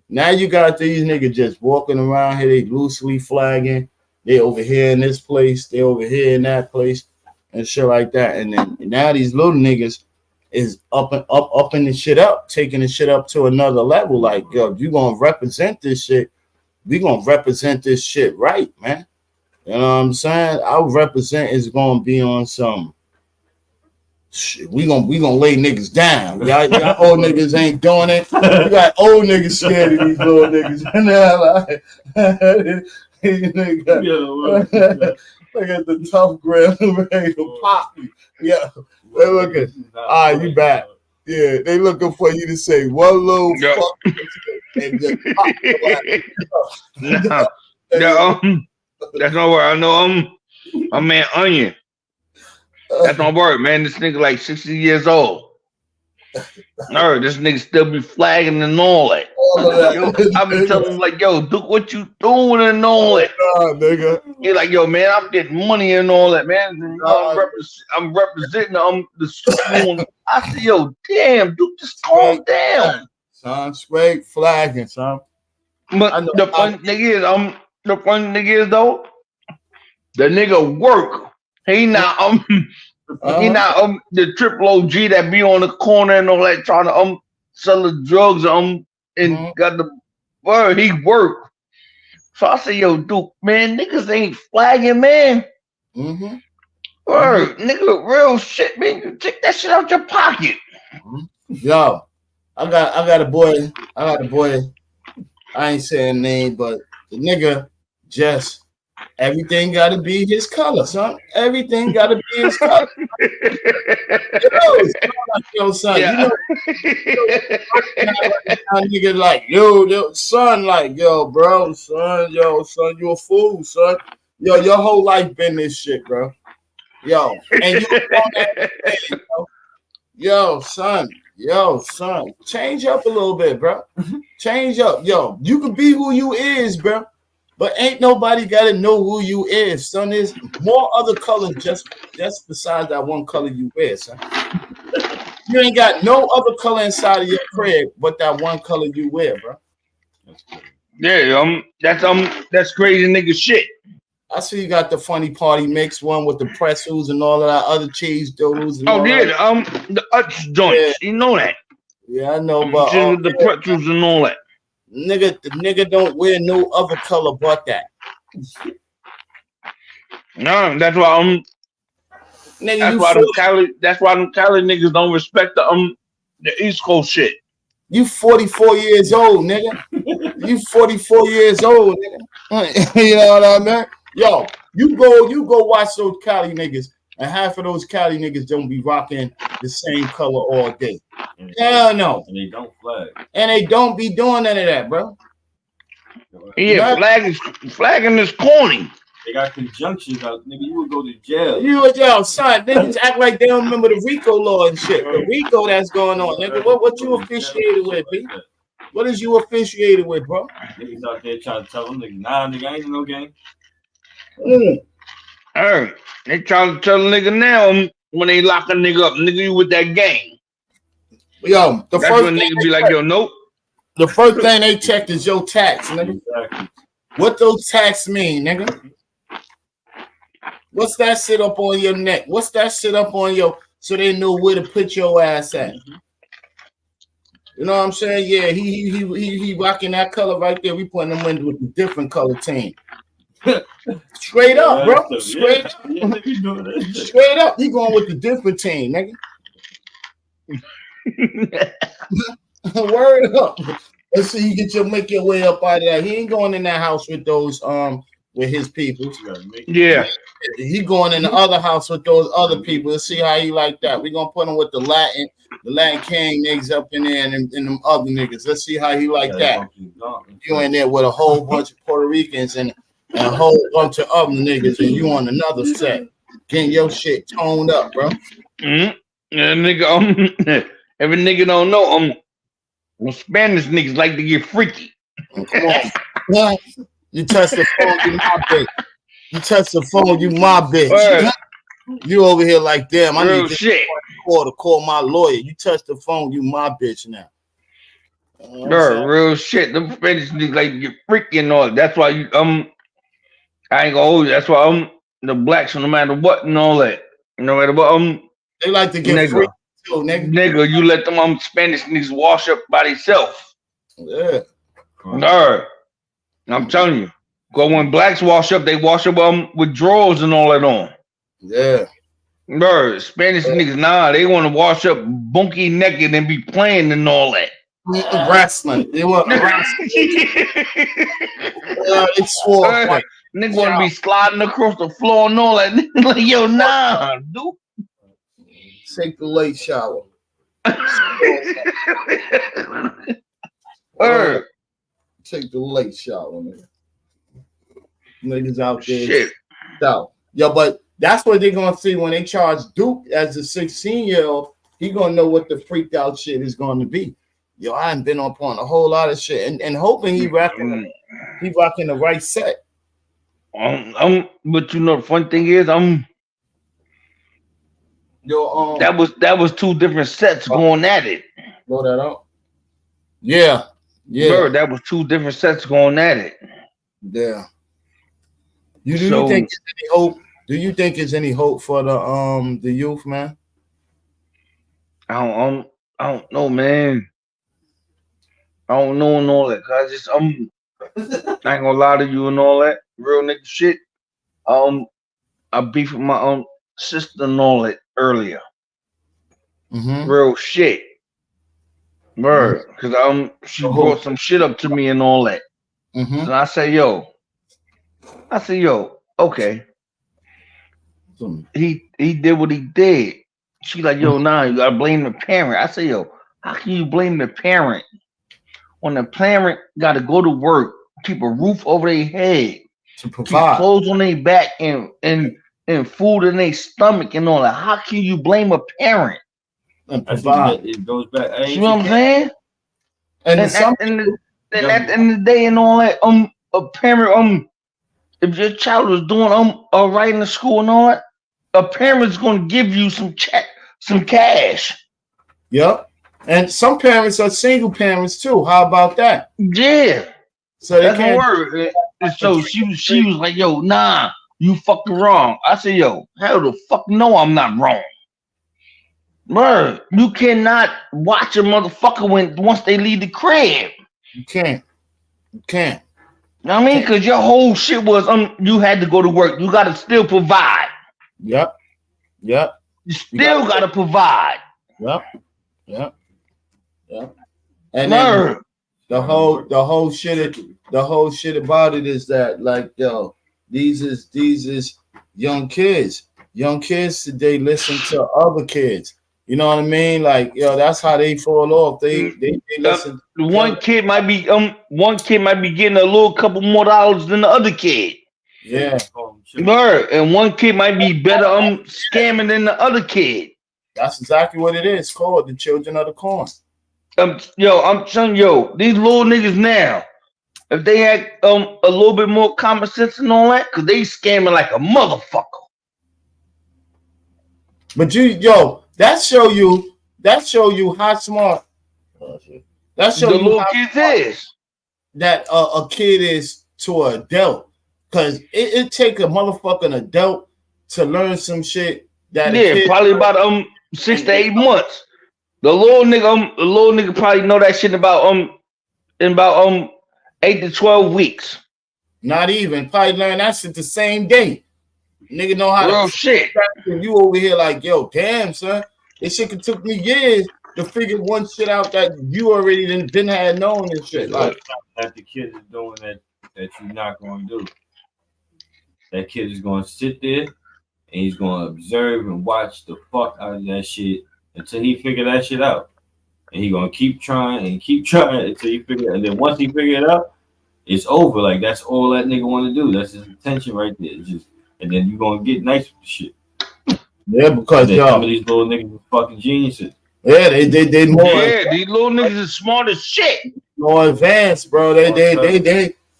Now you got these niggas just walking around here, they loosely flagging. They over here in this place, they over here in that place, and shit like that. And then now these little niggas is upping the shit up, taking the shit up to another level. Like, yo, you gonna represent this shit. We gonna represent this shit right, man. You know what I'm saying? Our represent is gonna be on some shit. We gonna lay niggas down. Y'all old niggas ain't doing it. We got old niggas scared of these little niggas. Look at the tough grill ready to pop you. Yeah, they looking. All right, you back. Yeah, they looking for you to say one little fuck and just pop your ass. That's not word. I know my man Onion. That's my word, man. This nigga like 60 years old. No, this nigga still be flagging and all that. Yo, I be telling him like, yo, Duke, what you doing and all that? Nigga. He like, yo, man, I'm getting money and all that, man. I'm representing the school. I said, yo, damn, Duke, just calm down. Son, straight flagging, son. But the funny thing is, though, the nigga work. He not he not the triple OG that be on the corner and all that trying to sell the drugs and got the word. He work. So I say, yo, Duke, man, niggas ain't flagging, man. Word, nigga, real shit, man. You take that shit out your pocket. Yo, I got a boy. I ain't saying name, but the nigga just everything gotta be his color, son. Everything gotta be his color. Yo, son, yeah. Nigga like, yo, son, like, yo, bro, son, you a fool, son. Yo, your whole life been this shit, bro. Yo, and you on that thing, bro. Yo, son, change up a little bit, bro. Change up. Yo, you can be who you is, bro. But ain't nobody gotta know who you is, son. There's more other colors just besides that one color you wear, son. You ain't got no other color inside of your crib but that one color you wear, bro. Yeah, that's crazy nigga shit. I see you got the funny party mix one with the pretzels and all of that other cheese doodles. And oh yeah, the Utz joints. Yeah. You know that. Yeah, I know, but the pretzels and all that. The nigga don't wear no other color but that. No, that's why that's why them Cali niggas don't respect the East Coast shit. You 44 years old, nigga. You 44 years old, nigga. You know what I mean? Yo, you go watch those Cali niggas, and half of those Cali niggas don't be rocking the same color all day. Hell no. And they don't flag. And they don't be doing none of that, bro. Yeah, flagging is corny. They got conjunctions out. Nigga, you would go to jail. Yo, son, niggas act like they don't remember the RICO law and shit. The RICO that's going on, nigga. What you officiated with, B? What is you officiated with, bro? Niggas out there trying to tell them, nigga, nah, nigga, I ain't in no game. Hey, they trying to tell a nigga now when they lock a nigga up, nigga, you with that gang. Yo, that's first when nigga be like, yo, nope. The first thing they check is your tax, nigga. Exactly. What those tax mean, nigga? What's that shit up on your neck? What's that shit up on your so they know where to put your ass at? You know what I'm saying? Yeah, he rocking that color right there. We putting him in with a different color team. Straight up, bro. Straight up. Straight up. He going with the different team, nigga. Word up. Let's see you make your way up out of that. He ain't going in that house with those with his people. Yeah. He going in the other house with those other people. Let's see how he like that. We're gonna put him with the Latin King niggas up in there and them other niggas. Let's see how he like that. You in there with a whole bunch of Puerto Ricans and a whole bunch of other niggas, and you on another set. Getting your shit toned up, bro. Yeah, nigga, every nigga don't know Spanish niggas like to get freaky. Come on. You touch the phone, you my bitch. You touch the phone, you my bitch. Word. You over here like, damn, I real need shit. To call my lawyer. You touch the phone, you my bitch now. Real shit. Them Spanish niggas like to get freaky and all. That's why you I ain't gonna hold you. That's why the blacks, no matter what and all that. No matter what they like to get freaky too, nigga. Nigga, you let them Spanish niggas wash up by themselves. Yeah. I'm telling you. Cause when blacks wash up, they wash up with drawers and all that on. Yeah. Spanish niggas, nah, they want to wash up bunky naked and be playing and all that. Wrestling. They want wrestling. They swore. Nigga want to be sliding across the floor and all that. Like, yo, nah, dude. Take the late shower. Take the late shower, man. Niggas out there. Shit. So, yeah, but that's what they're gonna see when they charge Duke as a 16-year-old. He gonna know what the freaked out shit is going to be. Yo, I ain't been upon a whole lot of shit, and hoping he rocking the right set. But you know the funny thing is, that was two different sets going at it. Blow that out. Yeah. Bro, that was two different sets going at it. Yeah. Do you think there's any hope? Do you think there's any hope for the youth, man? I don't know, man. I don't know and all that. Cause I ain't gonna lie to you and all that real nigga shit. I beefed with my sister and all that earlier. Real shit. Word. Cause she brought some shit up to me and all that. And I say, yo, okay. He did what he did. She like, yo, nah, you gotta blame the parent. I say, yo, how can you blame the parent when the parent gotta go to work, keep a roof over their head, keep clothes on their back and food in their stomach and all that? How can you blame a parent? It goes back. You know what I'm saying? And at the end of the day and all that, a parent, if your child was doing all right in the school and all that, a parent's gonna give you some cash. Yep. And some parents are single parents too. How about that? Yeah. So that's my word. And so she was like, yo, nah, you fucking wrong. I said, yo, hell the fuck no, I'm not wrong. Bro, you cannot watch a motherfucker once they leave the crib. You can't. You can't. You know what I mean? Because your whole shit was you had to go to work. You gotta still provide. Yep. You still gotta provide. Yep. And then the whole shit about it is that, like, yo, these is young kids. Young kids today listen to other kids. You know what I mean? Like, yo, that's how they fall off. They listen. One kid might be getting a little couple more dollars than the other kid. Yeah. And one kid might be better scamming than the other kid. That's exactly what it is called, the children of the corn. I'm telling you, these little niggas now, if they had a little bit more common sense and all that, because they scamming like a motherfucker. But that show you how smart that show the you little how kids is. That a kid is to an adult. Cause it take a motherfucking adult to learn some shit that probably about 6 to 8 months. The little nigga probably know that shit in about 8 to 12 weeks. Not even. Probably learn that shit the same day. Nigga know how real to shit. You over here like, yo, damn, son. This shit could took me years to figure one shit out that you already didn't have known and shit. Like that the kid is doing that you're not going to do. That kid is going to sit there and he's going to observe and watch the fuck out of that shit until he figure that shit out. And he's going to keep trying until he figure it. And then once he figure it out, it's over. Like, that's all that nigga want to do. That's his intention right there. And then you're going to get nice with the shit. Yeah, because some of these little niggas are fucking geniuses. Yeah, they more. Yeah, these little niggas is smart as shit. More advanced, bro. They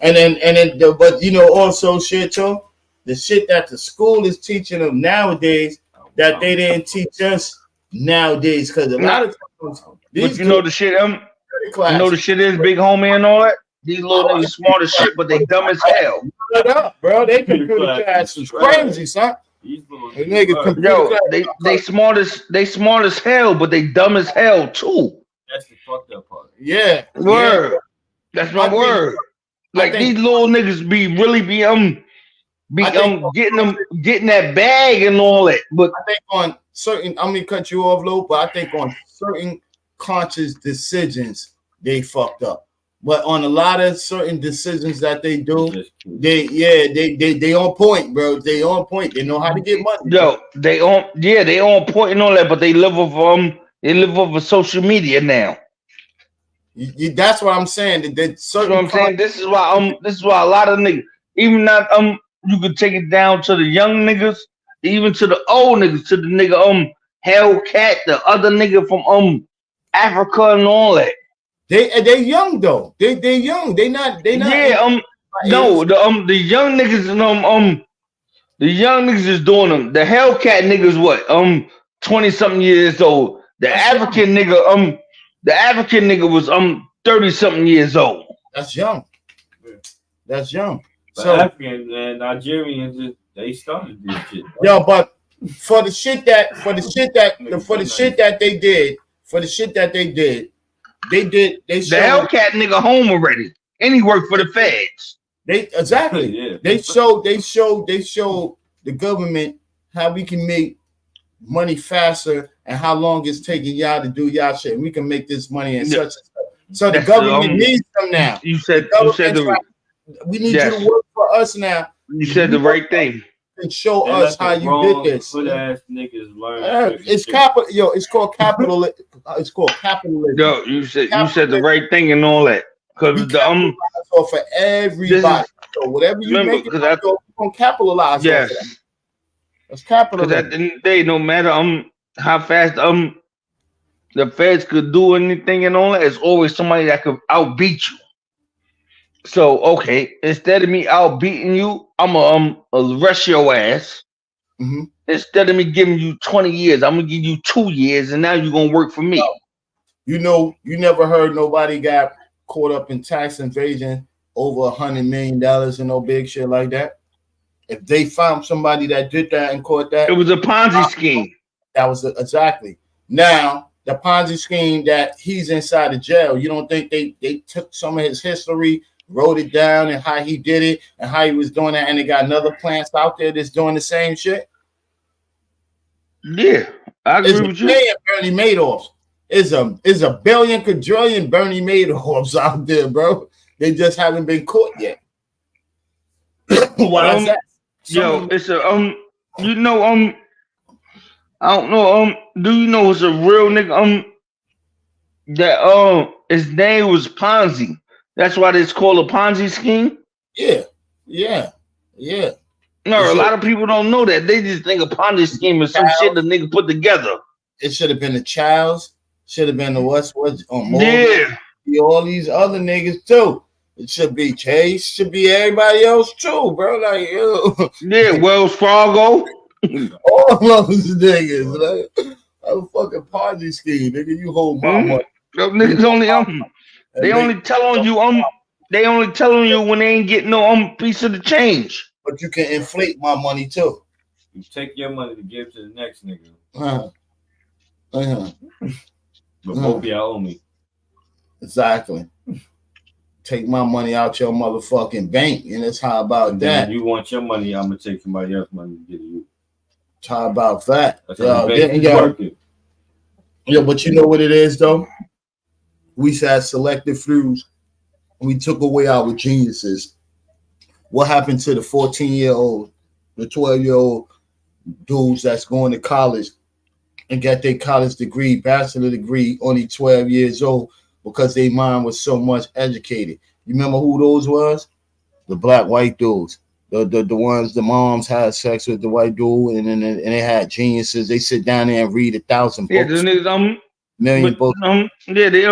and then but you know also shit too. The shit that the school is teaching them nowadays that they didn't teach us nowadays, because a lot of times but you know the shit the shit is Big Homie and all that. These little niggas smart as shit, but they dumb as hell. Shut up, bro. They computer class is crazy, son. They smart as hell, but they dumb as hell too. That's the fucked up part. Yeah. Word. Yeah. That's my word. Like these little niggas getting that bag and all that. But I think on certain, I'm gonna cut you off, Lou, but I think on certain conscious decisions, they fucked up. But on a lot of certain decisions that they do, they on point, bro. They on point. They know how to get money. Yo, they on point and all that, but they live off social media now. That's what I'm saying. That's what I'm saying. This is why a lot of niggas, even not you could take it down to the young niggas, even to the old niggas, to the nigga Hellcat, the other nigga from Africa and all that. They young though. They young. They not. Yeah. No. The young niggas and the young niggas is doing them. The Hellcat niggas what 20 something years old. The African nigga was 30 something years old. That's young. That's young. But So Africans and Nigerians, they started this shit. yo, but for the shit that they did. They The showed, Hellcat nigga home already, and he worked for the feds. They exactly. Yeah. They showed the government how we can make money faster and how long it's taking y'all to do y'all shit. And we can make this money and such and such. So the government needs them now. You said we need you to work for us now. You said the right thing. And show They us let how the you wrong did this. hood-ass niggas learn. It's capital. Yo, it's called capital. It's called capitalism. Yo, you said the right thing and all that. Cause the So for everybody. So whatever you make it, you're gonna capitalize. Yes. Off of that. That's capitalism. Because at the end of the day, no matter how fast the feds could do anything and all that, it's always somebody that could outbeat you. So okay, instead of me outbeating you, I'm gonna arrest your ass. Mm-hmm. Instead of me giving you 20 years, I'm gonna give you 2 years, and now you're gonna work for me. You know, you never heard nobody got caught up in tax invasion over $100 million and no big shit like that. If they found somebody that did that and caught that, It was a Ponzi scheme. that was exactly. Now the Ponzi scheme that he's inside of jail, you don't think they took some of his history, wrote it down, and how he did it and how he was doing that, and they got another plants out there that's doing the same shit? Yeah, I agree with you. Bernie Madoff. Is a billion quadrillion Bernie Madoffs out there, bro. They just haven't been caught yet. Why is that? Yo, it's a you know I don't know do you know it's a real nigga that his name was Ponzi. That's why it's called a Ponzi scheme. Yeah. No, a lot of people don't know that. They just think a Ponzi scheme is some shit the nigga put together. It should have been the Childs, should have been the Yeah. All these other niggas too. It should be Chase, should be everybody else too, bro. Like, yo. Yeah, Wells Fargo. All those niggas, like a fucking Ponzi scheme, nigga. You hold my money. Those niggas only they only tell on you when they ain't getting no piece of the change. But you can inflate my money too. You take your money to give to the next nigga. But both of y'all owe me. Exactly. Take my money out your motherfucking bank, and it's how about And that? then you want your money, I'm gonna take somebody else's money to give you. How about that? That's how the bank is working. Yeah, but you know what it is though? We had selective fews. We took away our geniuses. What happened to the 14-year-old, the 12-year-old dudes that's going to college and got their college degree, bachelor degree, only 12 years old because their mind was so much educated? You remember who those was? The black white dudes. The ones the moms had sex with the white dude and they had geniuses. They sit down there and read 1,000 books. Yeah, the niggas million books. Yeah, they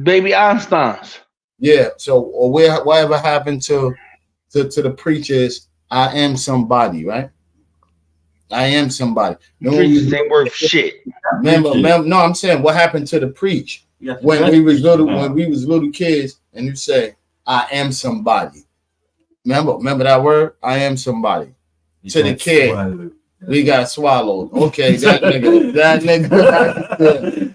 baby Einsteins. Yeah. So whatever happened to the preachers? I am somebody, right? I am somebody. Preachers ain't worth shit. Remember, no, I'm saying what happened to the preach when we was little kids, and you say, I am somebody. Remember that word? I am somebody. To the kid, we got swallowed. Okay, that nigga.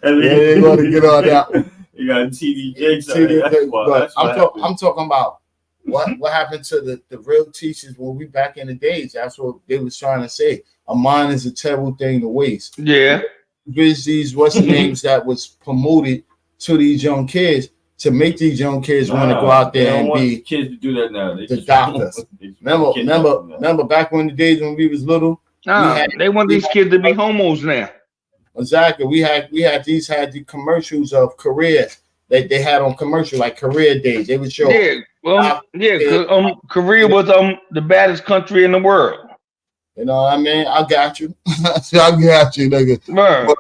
They're gonna get on that one. You got TD But I'm talking about what happened to the real teachers when we back in the days. That's what they was trying to say. A mind is a terrible thing to waste. Yeah. There's these what's the names that was promoted to these young kids to make these young kids want to go out there and be kids to do that now. They the doctors. Remember back when the days when we was little. They want these kids to be homos now. Exactly. We had the commercials of careers that they had on commercial like career days. They would show. Korea was the baddest country in the world. You know what I mean? I got you. I got you, nigga.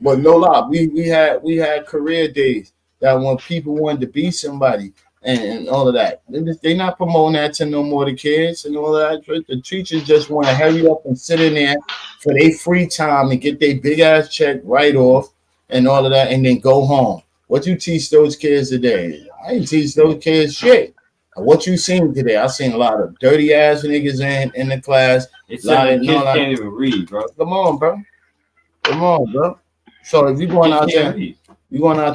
But no lie, we had career days that when people wanted to be somebody and all of that. They not promoting that to no more the kids and all of that. The teachers just want to hurry up and sit in there for their free time and get their big ass check right off and all of that and then go home. What you teach those kids today? I ain't teach those kids shit. What you seen today? I seen a lot of dirty ass niggas in the class. It's like kids can't even read, bro. Come on, bro. So if you going out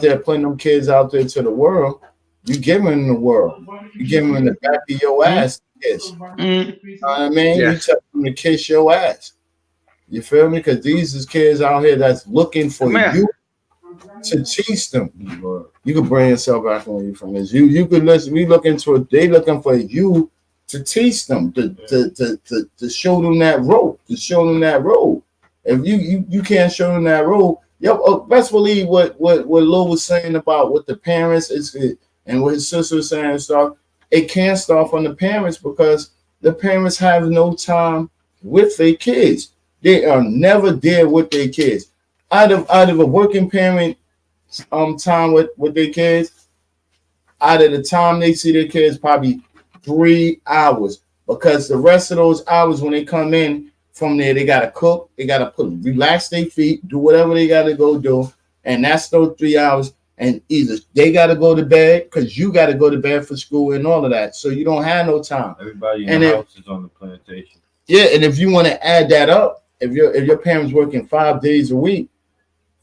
there putting them kids out there to the world, you give them the world. You give them in the back of your ass. Kiss. You know what I mean? You tell them to kiss your ass. You feel me? Because these is kids out here that's looking for you to teach them. You can bring yourself back on you from this. You could listen. We looking to it. They looking for you to teach them, to show them that road, to show them that road. If you can't show them that road, best believe what Lil was saying about what the parents is and what his sister was saying and stuff. It can't start from the parents because the parents have no time with their kids. They are never there with their kids. Out of a working parent time with their kids, out of the time they see their kids, probably 3 hours, because the rest of those hours when they come in from there, they gotta cook, they gotta relax their feet, do whatever they gotta go do, and that's those 3 hours. And either they gotta go to bed because you gotta go to bed for school and all of that, so you don't have no time. Everybody in the house is on the plantation. Yeah, and if you want to add that up, if your parents working 5 days a week,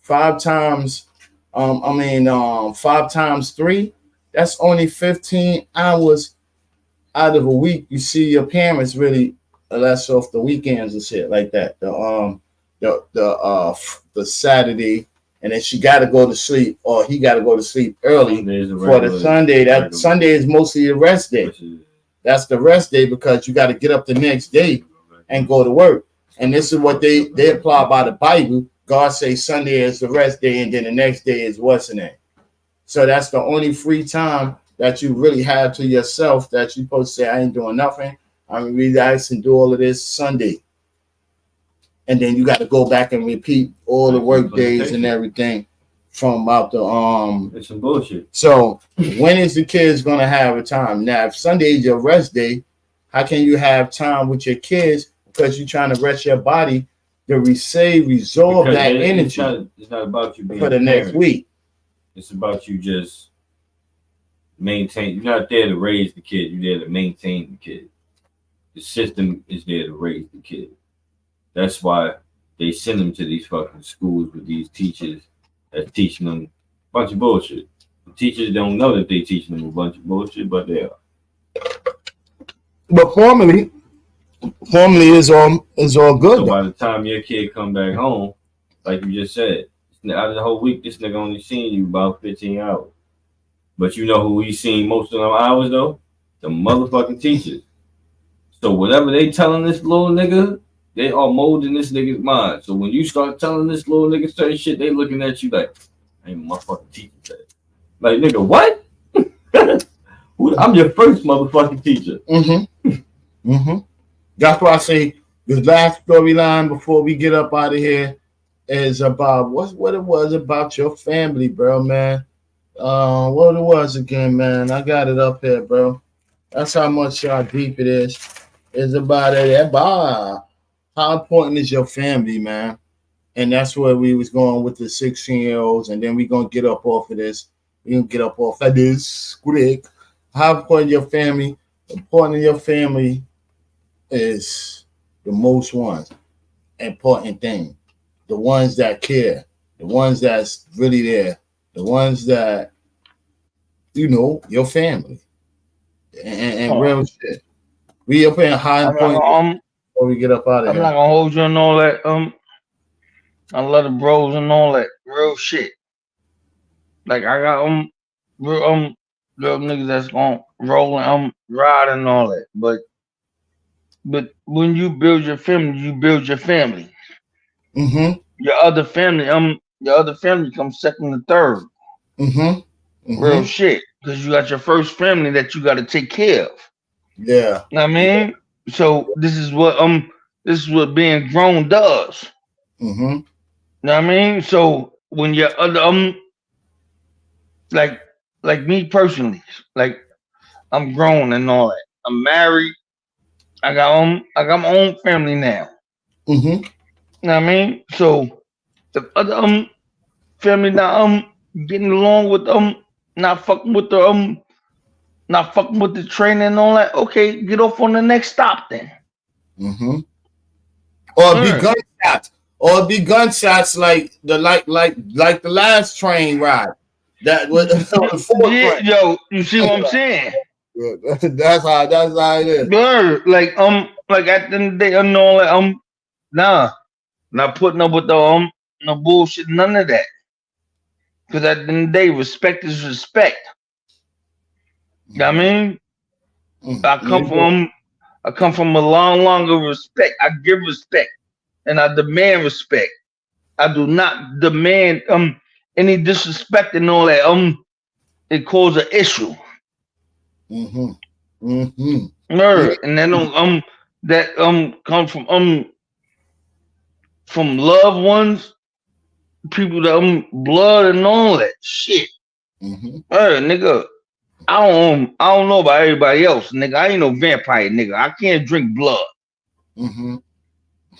5 times 3, that's only 15 hours out of a week. You see your parents really, unless off the weekends and shit like that. The Saturday, and then she got to go to sleep, or he got to go to sleep early for the Sunday. That Sunday is mostly the rest day. That's the rest day because you got to get up the next day and go to work. And this is what they apply by the Bible. God says Sunday is the rest day, and then the next day is what's the name. So that's the only free time that you really have to yourself that you're supposed to say, I ain't doing nothing. I'm going to relax and do all of this Sunday. And then you got to go back and repeat all the work days and everything from about the It's some bullshit. So when is the kids going to have a time? Now, if Sunday is your rest day, how can you have time with your kids because you're trying to rest your body to resolve because that energy? It's not about you being for the next week. It's about you just maintain. You're not there to raise the kid. You're there to maintain the kid. The system is there to raise the kid. That's why they send them to these fucking schools with these teachers that's teaching them a bunch of bullshit. The teachers don't know that they teaching them a bunch of bullshit, but they are. But formally is all good. So by the time your kid come back home, like you just said, out of the whole week, this nigga only seen you about 15 hours. But you know who he's seen most of them hours though? The motherfucking teachers. So whatever they telling this little nigga, they are molding this nigga's mind. So when you start telling this little nigga certain shit, they looking at you like, ain't my fucking teacher said. Like, nigga, what? I'm your first motherfucking teacher. That's why I say the last storyline before we get up out of here is about what it was about your family, bro, man. What it was again, man. I got it up here, bro. That's how much deep it is. It's about it. How important is your family, man? And that's where we was going with the 16-year-olds, and then we're gonna get up off of this. We're gonna get up off of this quick. How important your family? Important your family is the most important thing. The ones that care, the ones that's really there, the ones that your family. And real shit. We up in high important before we get up out of here. I'm not gonna hold you on all that. I love the bros and all that real shit. Like I got real little niggas that's gonna roll and ride and all that. But when you build your family, you build your family. Mm-hmm. Your other family comes second and third. Mm-hmm. Real shit. Because you got your first family that you gotta take care of. Yeah. Know what I mean? So this is what being grown does. Mm-hmm. Know what I mean? So when your other like me personally, like I'm grown and all that. I'm married. I got my own family now. Mm-hmm. You know what I mean? So the other family not getting along with not fucking with the train and all that. Okay, get off on the next stop then. Mm-hmm. Or be gunshots. Or be gunshots like the last train ride. That was the fourth train. Yo, you see what I'm saying? That's how it is. Bird, like at the end of the day, I know that nah, not putting up with the no bullshit, none of that. Because at the end of the day, respect is respect. You know what I mean? I come from a long of respect. I give respect and I demand respect. I do not demand any disrespect and all that it causes an issue. Mm-hmm. Mm-hmm. Murder. And then that come from loved ones, people that blood and all that shit. Mm-hmm. Nigga, I don't know about everybody else, nigga. I ain't no vampire, nigga. I can't drink blood. Mm-hmm.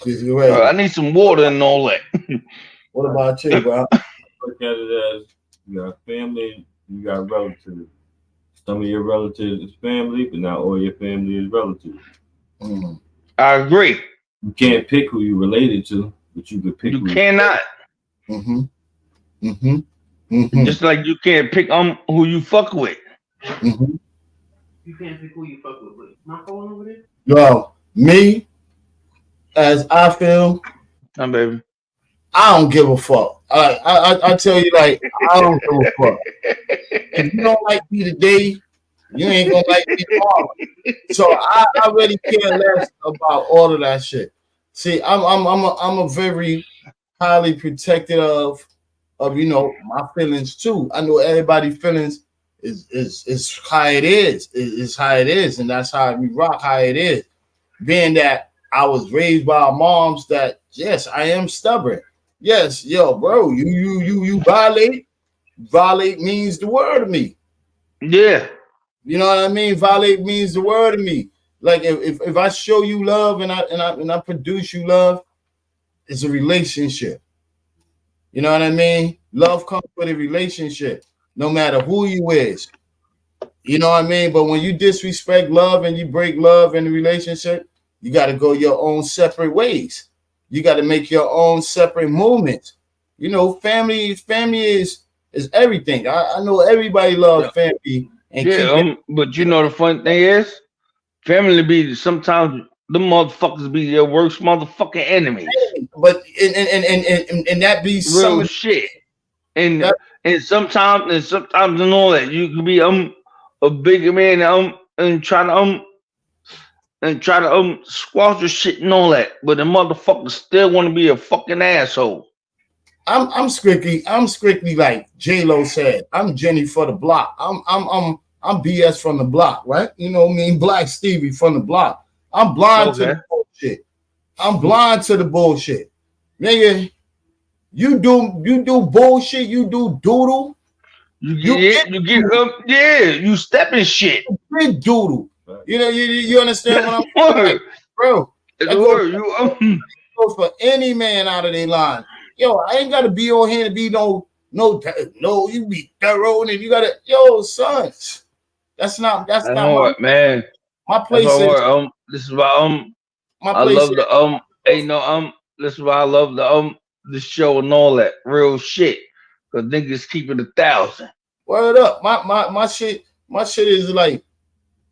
I need some water and all that. What about you, bro? Look at it as you got family, you got relatives. Some of your relatives is family, but not all your family is relatives. Mm-hmm. I agree. You can't pick who you related to, but you could pick. You cannot. Mm-hmm. Mm-hmm. Mm-hmm. Just like you can't pick who you fuck with. Mm-hmm. You can't pick who you fuck with. My phone over there? Yo, me, as I feel, baby, I don't give a fuck. I tell you, like, I don't give a fuck. If you don't like me today, you ain't gonna like me tomorrow. So I really care less about all of that shit. See, I'm a very highly protected of my feelings too. I know everybody's feelings is how it is. It's how it is, and that's how we rock. How it is. Being that I was raised by moms that yes, I am stubborn. Yes, yo, bro, you violate means the word to me. Yeah, you know what I mean. Violate means the word to me. Like if I show you love and I produce you love, it's a relationship. You know what I mean? Love comes with a relationship, no matter who you is. You know what I mean? But when you disrespect love and you break love in the relationship, you got to go your own separate ways. You got to make your own separate movements. You know, family is everything. I know everybody loves family. And but you know the funny thing is, family be sometimes the motherfuckers be your worst motherfucking enemy. But and that be real shit. And sometimes and all that you can be a bigger man and try to squash your shit and all that, but the motherfucker still want to be a fucking asshole. I'm strictly like J-Lo said. I'm Jenny for the block. I'm BS from the block, right? You know what I mean? Black Stevie from the block. I'm blind to the bullshit. I'm blind to the bullshit. Nigga, you do bullshit, you do doodle. You stepping shit. Big doodle. You know, you understand what I'm saying? Like, bro, that goes for any man out of their line. Yo, I ain't gotta be on here to be no, you be thorough and you gotta, sons. That's not what, man. My place is this is why my place I love this is why I love the show and all that real shit. Cause niggas keep it 1,000. Word up. My shit is like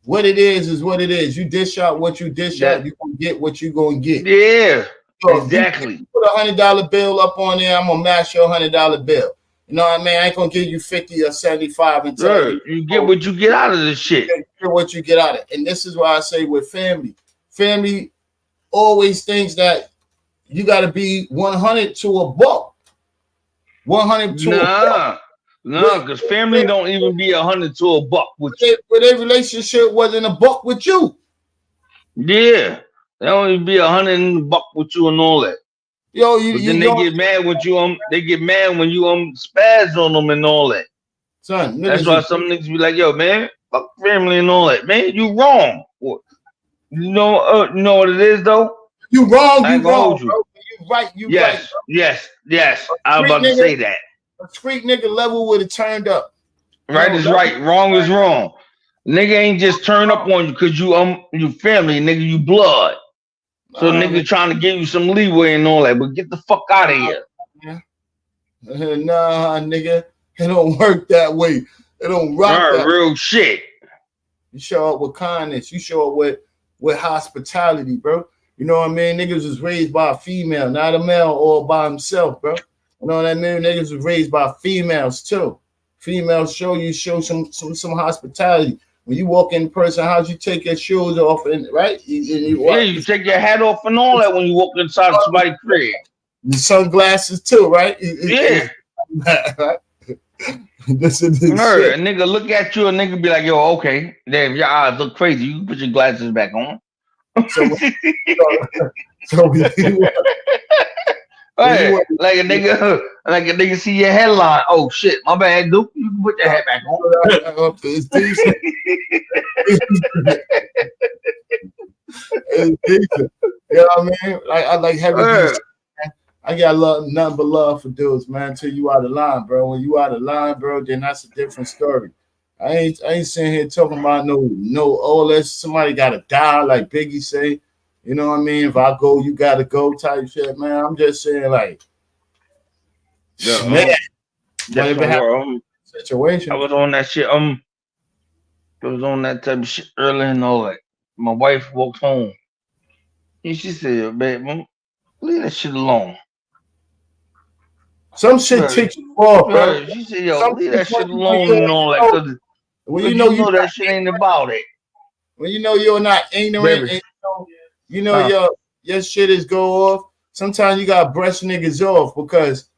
what it is what it is. You dish out what you dish out, you gonna get what you gonna get. Yeah. So exactly. You put $100 bill up on there, I'm gonna match your $100 bill. You know what I mean? I ain't gonna give you 50 or 75 and tell you get what you get out of this shit. You get what you get out of it. And this is why I say with family always thinks that you gotta be 100 to a buck. 100 to a buck. No, because family don't even be 100 to a buck with you. But their relationship wasn't a buck with you. Yeah. They don't even be 100 and a buck with you and all that. Yo, then they get mad with you. They get mad when you spaz on them and all that. Son, that's why some niggas be like, "Yo, man, fuck family and all that." Man, you wrong. You know what it is though. You wrong. You wrong. Bro. You right. You yes, right. Yes. I was about to say that. A street nigga level would have turned up. Right is right. Wrong is wrong. Nigga ain't just turn up on you because you family, nigga. You blood. So nigga trying to give you some leeway and all that, but get the fuck out of here. Nah, nigga, it don't work that way. It don't rock that real shit. You show up with kindness. You show up with hospitality, bro. You know what I mean? Niggas was raised by a female, not a male or by himself, bro. You know what I mean? Niggas was raised by females too. Females show some hospitality. When you walk in person, how'd you take your shoes off and right? You take your hat off and all that when you walk inside somebody's crib. The sunglasses too, right? Yeah. This is a nigga look at you, a nigga be like, "Yo, okay, damn, your eyes look crazy. You can put your glasses back on." Like a nigga see your headline. Oh shit, my bad, dude. You can put your hat back on. It's decent. It's decent. You know what I mean? Like I like heavy dudes. I got nothing but love for dudes, man. Until you out of line, bro. When you out of line, bro, then that's a different story. I ain't sitting here talking about unless somebody gotta die, like Biggie say. You know what I mean? If I go, you gotta go type shit, man. I'm just saying, like, man, situation. I was on that shit. I was on that type of shit early and all that. My wife walked home and she said, "Babe, leave that shit alone." Some shit takes you off, bro. She said, "Yo, leave that shit alone and all that." When you know that shit ain't about it. When you know you're not ignorant, and you know your shit is go off. Sometimes you gotta brush niggas off because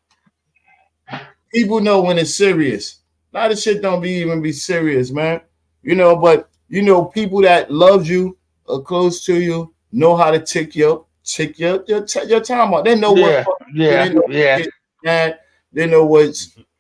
people know when it's serious. A lot of shit don't even be serious, man. You know, but you know people that love you or close to you know how to take your time out. They know they know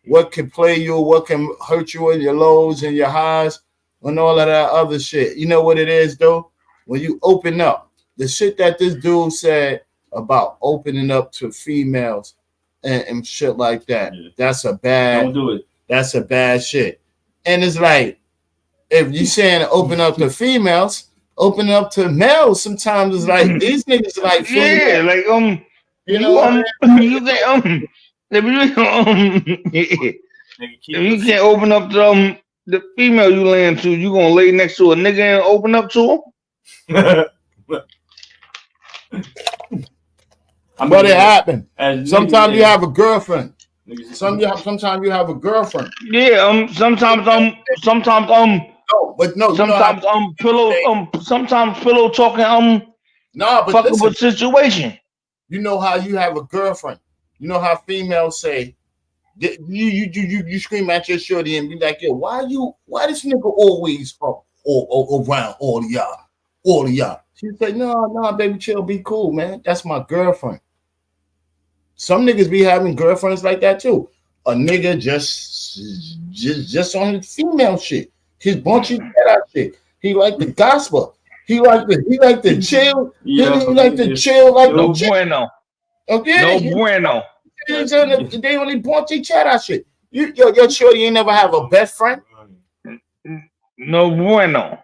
what can play you, what can hurt you in your lows and your highs, and all of that other shit. You know what it is though? When you open up, the shit that this dude said about opening up to females and shit like that, that's a bad. Don't do it. That's a bad shit. And it's like, if you saying open up to females, open up to males. Sometimes it's like these niggas are like, you know, you say if you can't open up to the female you land to, you gonna lay next to a nigga and open up to him? But it happened. Sometimes you have a girlfriend. Sometimes you have a girlfriend. Yeah, sometimes pillow talking but fucking listen, with situation. You know how you have a girlfriend. You know how females say you scream at your shorty and be like, "Yo, why this nigga always up or around all of y'all?" She said, "No, baby, chill, be cool, man. That's my girlfriend." Some niggas be having girlfriends like that too. A nigga just on his female shit, his bunchy shit. He like the gospel. He like the chill. Yeah, he like the chill like no the bueno. Okay, no bueno. They only bunchy chat shit. Your shorty ain't never have a best friend. No bueno.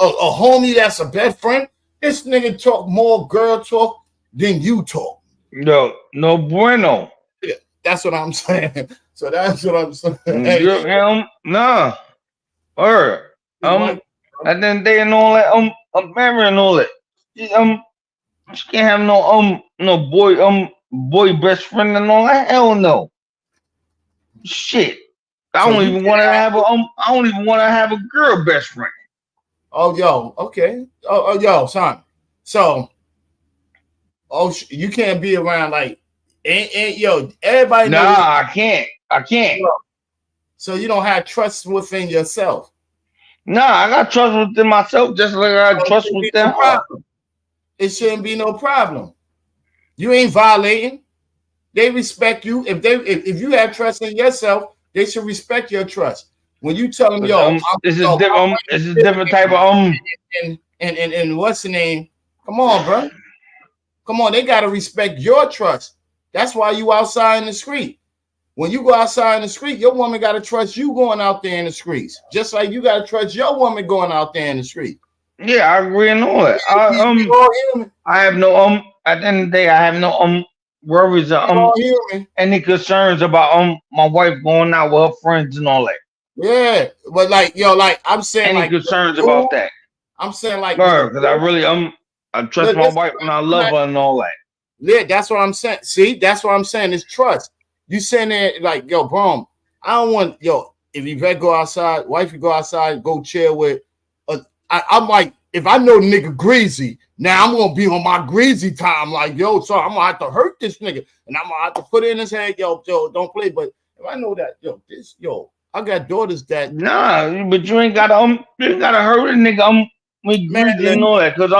A homie that's a best friend. This nigga talk more girl talk than you talk. No bueno. Yeah, that's what I'm saying. So that's what I'm saying. Nah. And then they and all that I'm marrying and all that. She can't have no boy best friend and all that. Hell no. shit. I don't even want to have a girl best friend. Oh, yo, okay. Yo, son. So, you can't be around like, yo, everybody. Nah, I can't. Yo, so you don't have trust within yourself. Nah, I got trust within myself, just like I got trust within her. It shouldn't be no problem. You ain't violating. They respect you. If you have trust in yourself, they should respect your trust. When you tell them, yo, it's a different type of and what's the name? Come on, bro. Come on, they gotta respect your trust. That's why you outside in the street. When you go outside in the street, your woman gotta trust you going out there in the streets, just like you gotta trust your woman going out there in the street. Yeah, I agree on that. I have no at the end of the day, I have no worries or any concerns about my wife going out with her friends and all that. Yeah, but like I'm saying, any concerns about that. I'm saying like, because I really I trust my wife and I love her and all that. Yeah, that's what I'm saying. See, that's what I'm saying. It's trust. You saying that like, yo, bro, I don't want if you better go outside, wife, you go outside, go chill with. I'm like, if I know nigga greasy, now I'm gonna be on my greasy time. Like, yo, so I'm gonna have to hurt this nigga, and I'm gonna have to put it in his head, yo, don't play. But if I know that, I got daughters that but you ain't gotta hurt a nigga and all that, because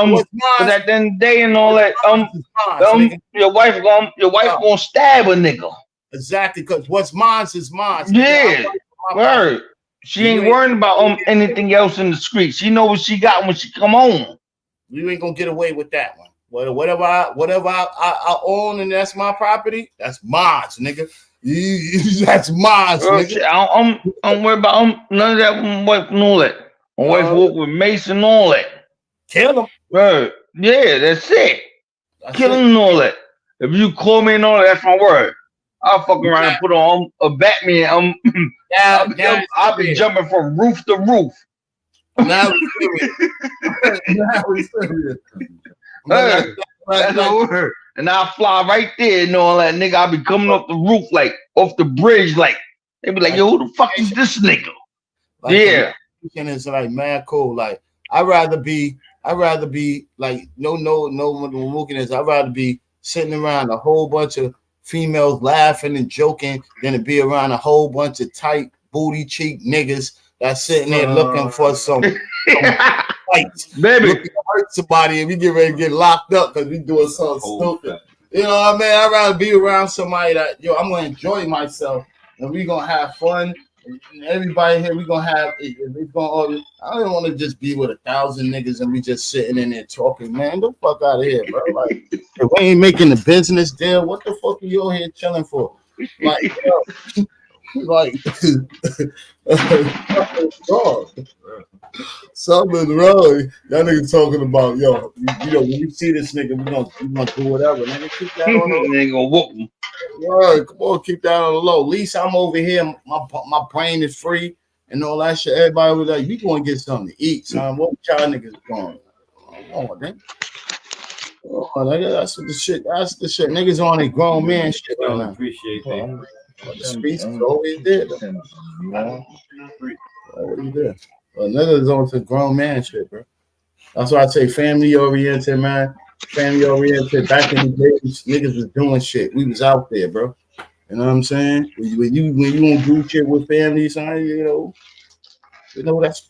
at the end of the day and all that, your wife gonna stab a nigga. Exactly, because what's mine is mine. Yeah, word. She ain't worrying about anything else in the street. She know what she got when she come home. You ain't gonna get away with that one. Whatever I own and that's my property, that's mine, nigga. That's mine, nigga. I don't worry about none of that with my wife and all that. My wife work with Mace and all that. Kill him. Right. Yeah, that's it. Kill him and all that. If you call me and all that, that's my word. I'll fuck around and put on a Batman. I'll be jumping from roof to roof. Now we serious. That's the word. And I'll fly right there and all that, nigga. I'll be coming off the roof, like off the bridge, like they be like, yo, who the fuck is this nigga? Like, yeah. And it's like mad cool. Like I'd rather be like no looking at. I'd rather be sitting around a whole bunch of females laughing and joking than to be around a whole bunch of tight booty cheek niggas that's sitting there looking for some fights. Baby, looking to hurt somebody and we get ready to get locked up because we doing something stupid. You know what I mean? I'd rather be around somebody that I'm gonna enjoy myself and we gonna have fun. And everybody here, we gonna have. I don't want to just be with 1,000 niggas and we just sitting in there talking. Man, the fuck out of here, bro. Like, if we ain't making the business deal, what the fuck are you all here chilling for? Like, something's wrong. That nigga talking about when you see this nigga, we gonna do whatever. Nigga, keep that on the low. Ain't gonna whoop him. Right, come on, keep that on the low. At least I'm over here. My brain is free and all that shit. Everybody was like, "We going to get something to eat, son." What y'all niggas going? Oh, man. Oh, nigga, that's the shit. That's the shit. Niggas on a grown man shit. I appreciate that. The streets is always there. Always there. Well, niggas on to grown man shit, bro. That's why I say family oriented, man. Family oriented. Back in the days, niggas was doing shit. We was out there, bro. You know what I'm saying? When you don't do shit with family, son, you know that's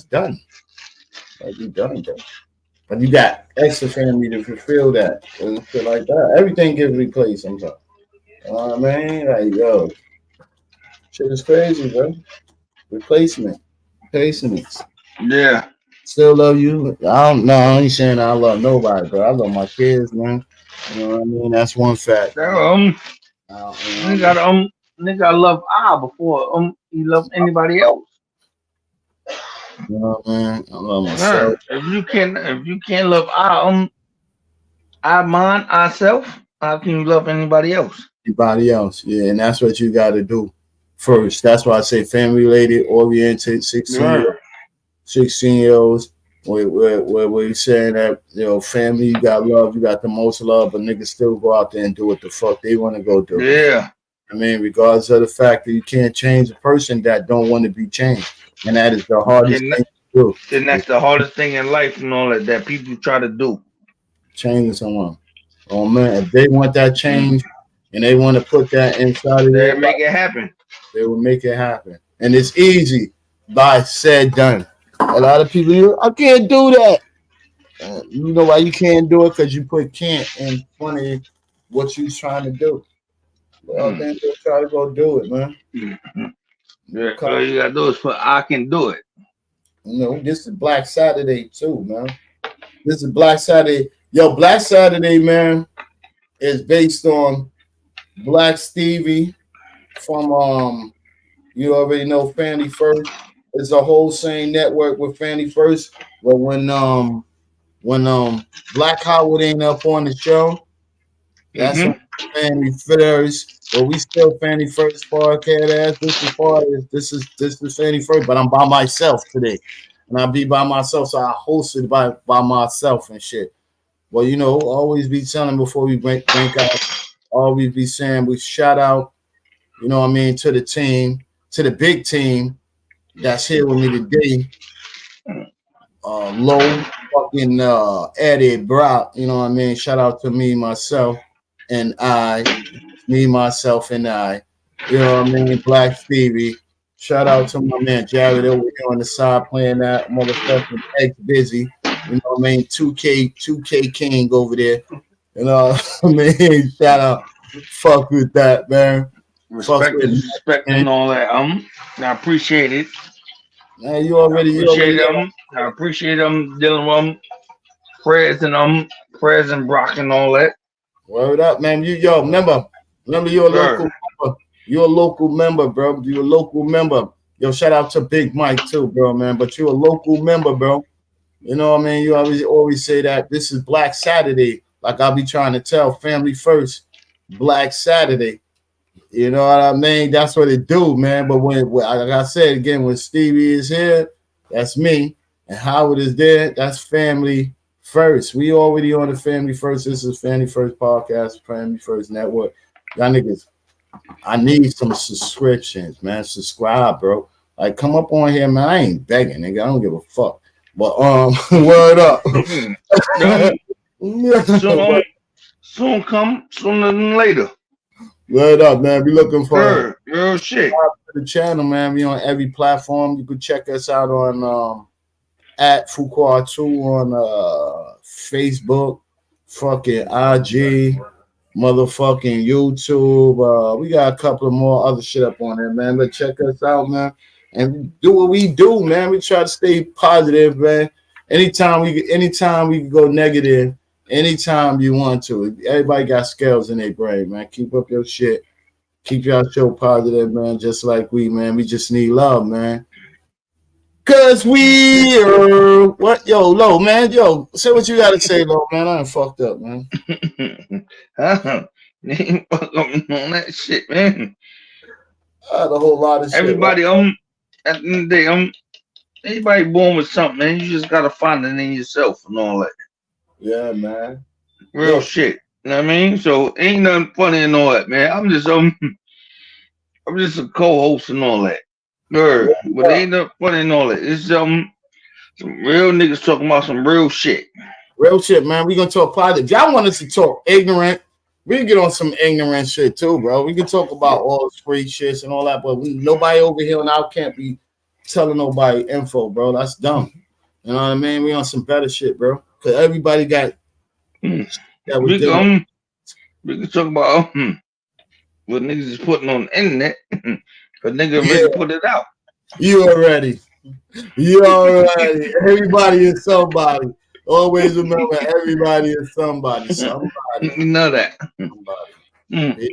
done. Like you done, bro. But you got extra family to fulfill that and shit like that. Everything gets replaced sometimes. You know what I mean? Like, yo, shit is crazy, bro. Replacements. Yeah. Still love you. I ain't saying I love nobody, bro. I love my kids, man. You know what I mean? That's one fact. Nigga love I before he love anybody else. You know what I mean? I love myself. If you can't love I mine ourself, how can you love anybody else? Anybody else, yeah, and that's what you got to do first. That's why I say family related, oriented, 16-year-olds. Where we're saying that family, you got love, you got the most love, but niggas still go out there and do what the fuck they want to go do. Yeah. I mean, regardless of the fact that you can't change a person that don't want to be changed, and that is the hardest thing to do. And that's the hardest thing in life and all that people try to do. Changing someone. Oh man, if they want that change and they want to put that inside of They'll make it happen. They will make it happen, and it's easy by said done. A lot of people, I can't do that. You know why you can't do it? Because you put can't in front of what you're trying to do. Well, then just try to go do it, man. Yeah, all you gotta do is put I can do it. You know, this is Black Saturday too, man. This is Black Saturday. Yo, Black Saturday, man, is based on Black Stevie from you already know Family First. It's a whole same network with Family First. But when Black Howard ain't up on the show, that's Family First. But we still Family First podcast. This is Family First, but I'm by myself today. And I'll be by myself, so I host it by myself and shit. Well, you know, always be telling before we break out, always be saying we shout out, you know what I mean, to the team, to the big team that's here with me today. Low fucking Eddie Brock, you know what I mean? Shout out to me, myself, and I. Me, myself, and I. You know what I mean? Black Stevie. Shout out to my man Jared over here on the side playing that motherfucking X Busy. You know what I mean? 2K King over there. You know what I mean? Shout out. Fuck with that, man. Respect and all that. I appreciate it. Man, you already I appreciate them dealing with them. Prayers and Brock and all that. Word up, man. Remember you're a local member. You're a local member, bro. You're a local member. Yo, shout out to Big Mike too, bro, man. But you're a local member, bro. You know what I mean? You always say that this is Black Saturday. Like I'll be trying to tell Family First, Black Saturday. You know what I mean? That's what it do, man. But when like I said again, when Stevie is here, that's me. And Howard is there, that's Family First. We already on the Family First. This is Family First Podcast, Family First Network. Y'all niggas, I need some subscriptions, man. Subscribe, bro. Like, come up on here, man. I ain't begging, nigga. I don't give a fuck. But word up. Soon come, sooner than later. Word up, man. We looking for real shit. The channel, man. We on every platform. You can check us out on at Fuqua2 on Facebook, fucking IG, motherfucking YouTube. We got a couple of more other shit up on there, man. But check us out, man. And do what we do, man. We try to stay positive, man. Anytime we can go negative, anytime you want to. Everybody got scales in their brain, man. Keep up your shit. Keep your show positive, man. Just like we, man. We just need love, man. Cause we are what, yo, Low, man, yo, say what you gotta say, Low, man. I ain't fucked up, man. You ain't fucked up on that shit, man. I had a whole lot of shit. Everybody, at the end of the day, anybody born with something, man. You just gotta find it in yourself and all that. Yeah, man. Real shit. You know what I mean? So ain't nothing funny and all that, man. I'm just a co-host and all that. But ain't nothing funny and all that. It's some real niggas talking about some real shit. Real shit, man. We gonna talk positive. Y'all want us to talk ignorant. We can get on some ignorant shit too, bro. We can talk about all street shits and all that, but nobody over here on our camp be telling nobody info, bro. That's dumb. You know what I mean? We on some better shit, bro. Cause everybody got that we can talk about what niggas is putting on the internet. Cause nigga really put it out. You already. Everybody is somebody. Always remember, everybody is somebody. You know that. Somebody.